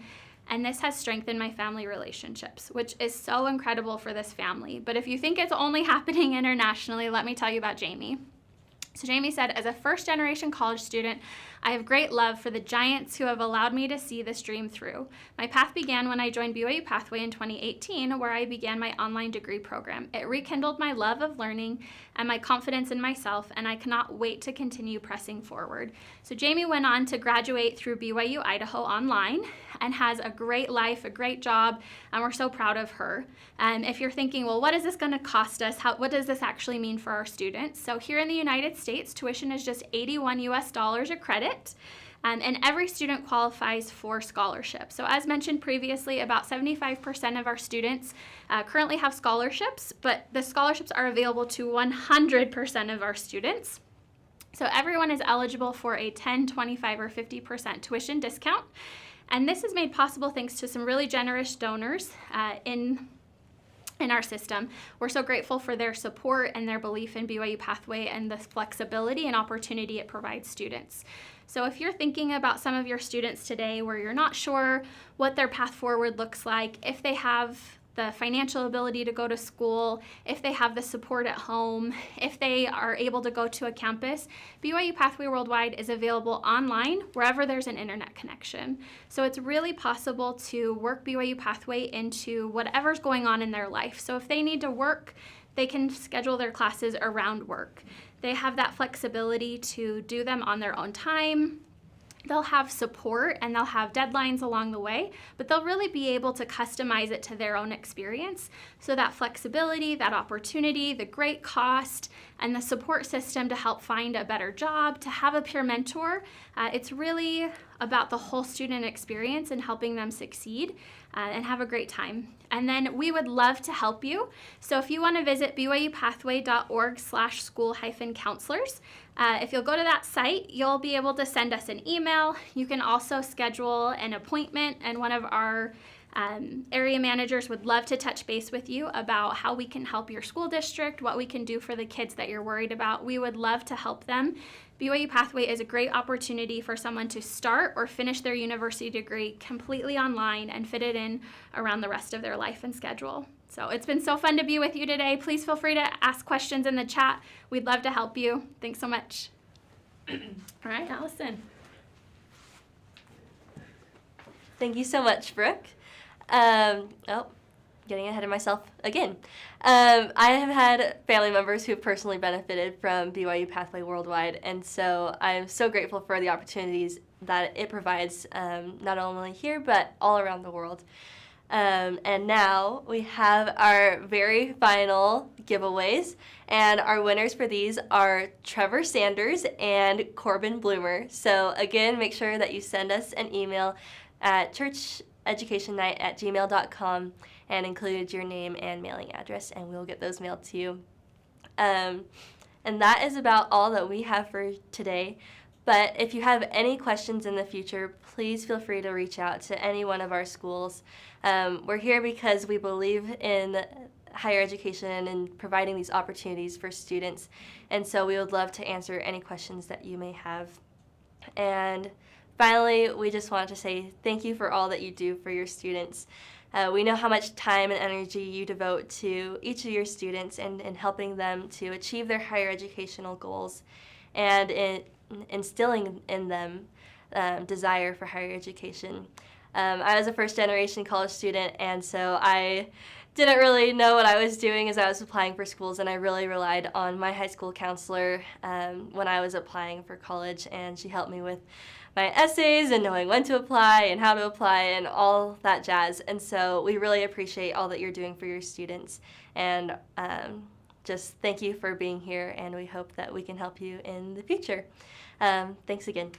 and this has strengthened my family relationships, which is so incredible for this family. But if you think it's only happening internationally, let me tell you about Jamie. So Jamie said, as a first-generation college student, I have great love for the giants who have allowed me to see this dream through. My path began when I joined BYU Pathway in 2018, where I began my online degree program. It rekindled my love of learning and my confidence in myself, and I cannot wait to continue pressing forward. So Jamie went on to graduate through BYU Idaho online and has a great life, a great job, and we're so proud of her. If you're thinking, well, what is this going to cost us? What does this actually mean for our students? So here in the United States, tuition is just $81 US a credit. And every student qualifies for scholarships. So as mentioned previously, about 75% of our students currently have scholarships, but the scholarships are available to 100% of our students. So everyone is eligible for a 10, 25, or 50% tuition discount. And this is made possible thanks to some really generous donors in our system. We're so grateful for their support and their belief in BYU Pathway and the flexibility and opportunity it provides students. So if you're thinking about some of your students today where you're not sure what their path forward looks like, if they have the financial ability to go to school, if they have the support at home, if they are able to go to a campus, BYU Pathway Worldwide is available online wherever there's an internet connection. So it's really possible to work BYU Pathway into whatever's going on in their life. So if they need to work, they can schedule their classes around work. They have that flexibility to do them on their own time. They'll have support and they'll have deadlines along the way, but they'll really be able to customize it to their own experience. So that flexibility, that opportunity, the great cost, and the support system to help find a better job, to have a peer mentor, it's really about the whole student experience and helping them succeed and have a great time. And then we would love to help you. So if you want to visit byupathway.org/school-counselors, if you'll go to that site, you'll be able to send us an email. You can also schedule an appointment, and one of our area managers would love to touch base with you about how we can help your school district, what we can do for the kids that you're worried about. We would love to help them. BYU Pathway is a great opportunity for someone to start or finish their university degree completely online and fit it in around the rest of their life and schedule. So it's been so fun to be with you today. Please feel free to ask questions in the chat. We'd love to help you. Thanks so much. All right, Allison. Thank you so much, Brooke. Getting ahead of myself again. I have had family members who have personally benefited from BYU Pathway Worldwide, and so I'm so grateful for the opportunities that it provides, not only here, but all around the world. And now we have our very final giveaways, and our winners for these are Trevor Sanders and Corbin Bloomer. So again, make sure that you send us an email at churcheducationnight@gmail.com and include your name and mailing address, and we'll get those mailed to you. And that is about all that we have for today. But if you have any questions in the future, please feel free to reach out to any one of our schools. We're here because we believe in higher education and providing these opportunities for students. And so we would love to answer any questions that you may have. And finally, we just want to say thank you for all that you do for your students. We know how much time and energy you devote to each of your students and in helping them to achieve their higher educational goals and in instilling in them desire for higher education. I was a first-generation college student, and so I didn't really know what I was doing as I was applying for schools, and I really relied on my high school counselor when I was applying for college, and she helped me with my essays and knowing when to apply and how to apply and all that jazz. And so we really appreciate all that you're doing for your students, and just thank you for being here, and we hope that we can help you in the future. Thanks again.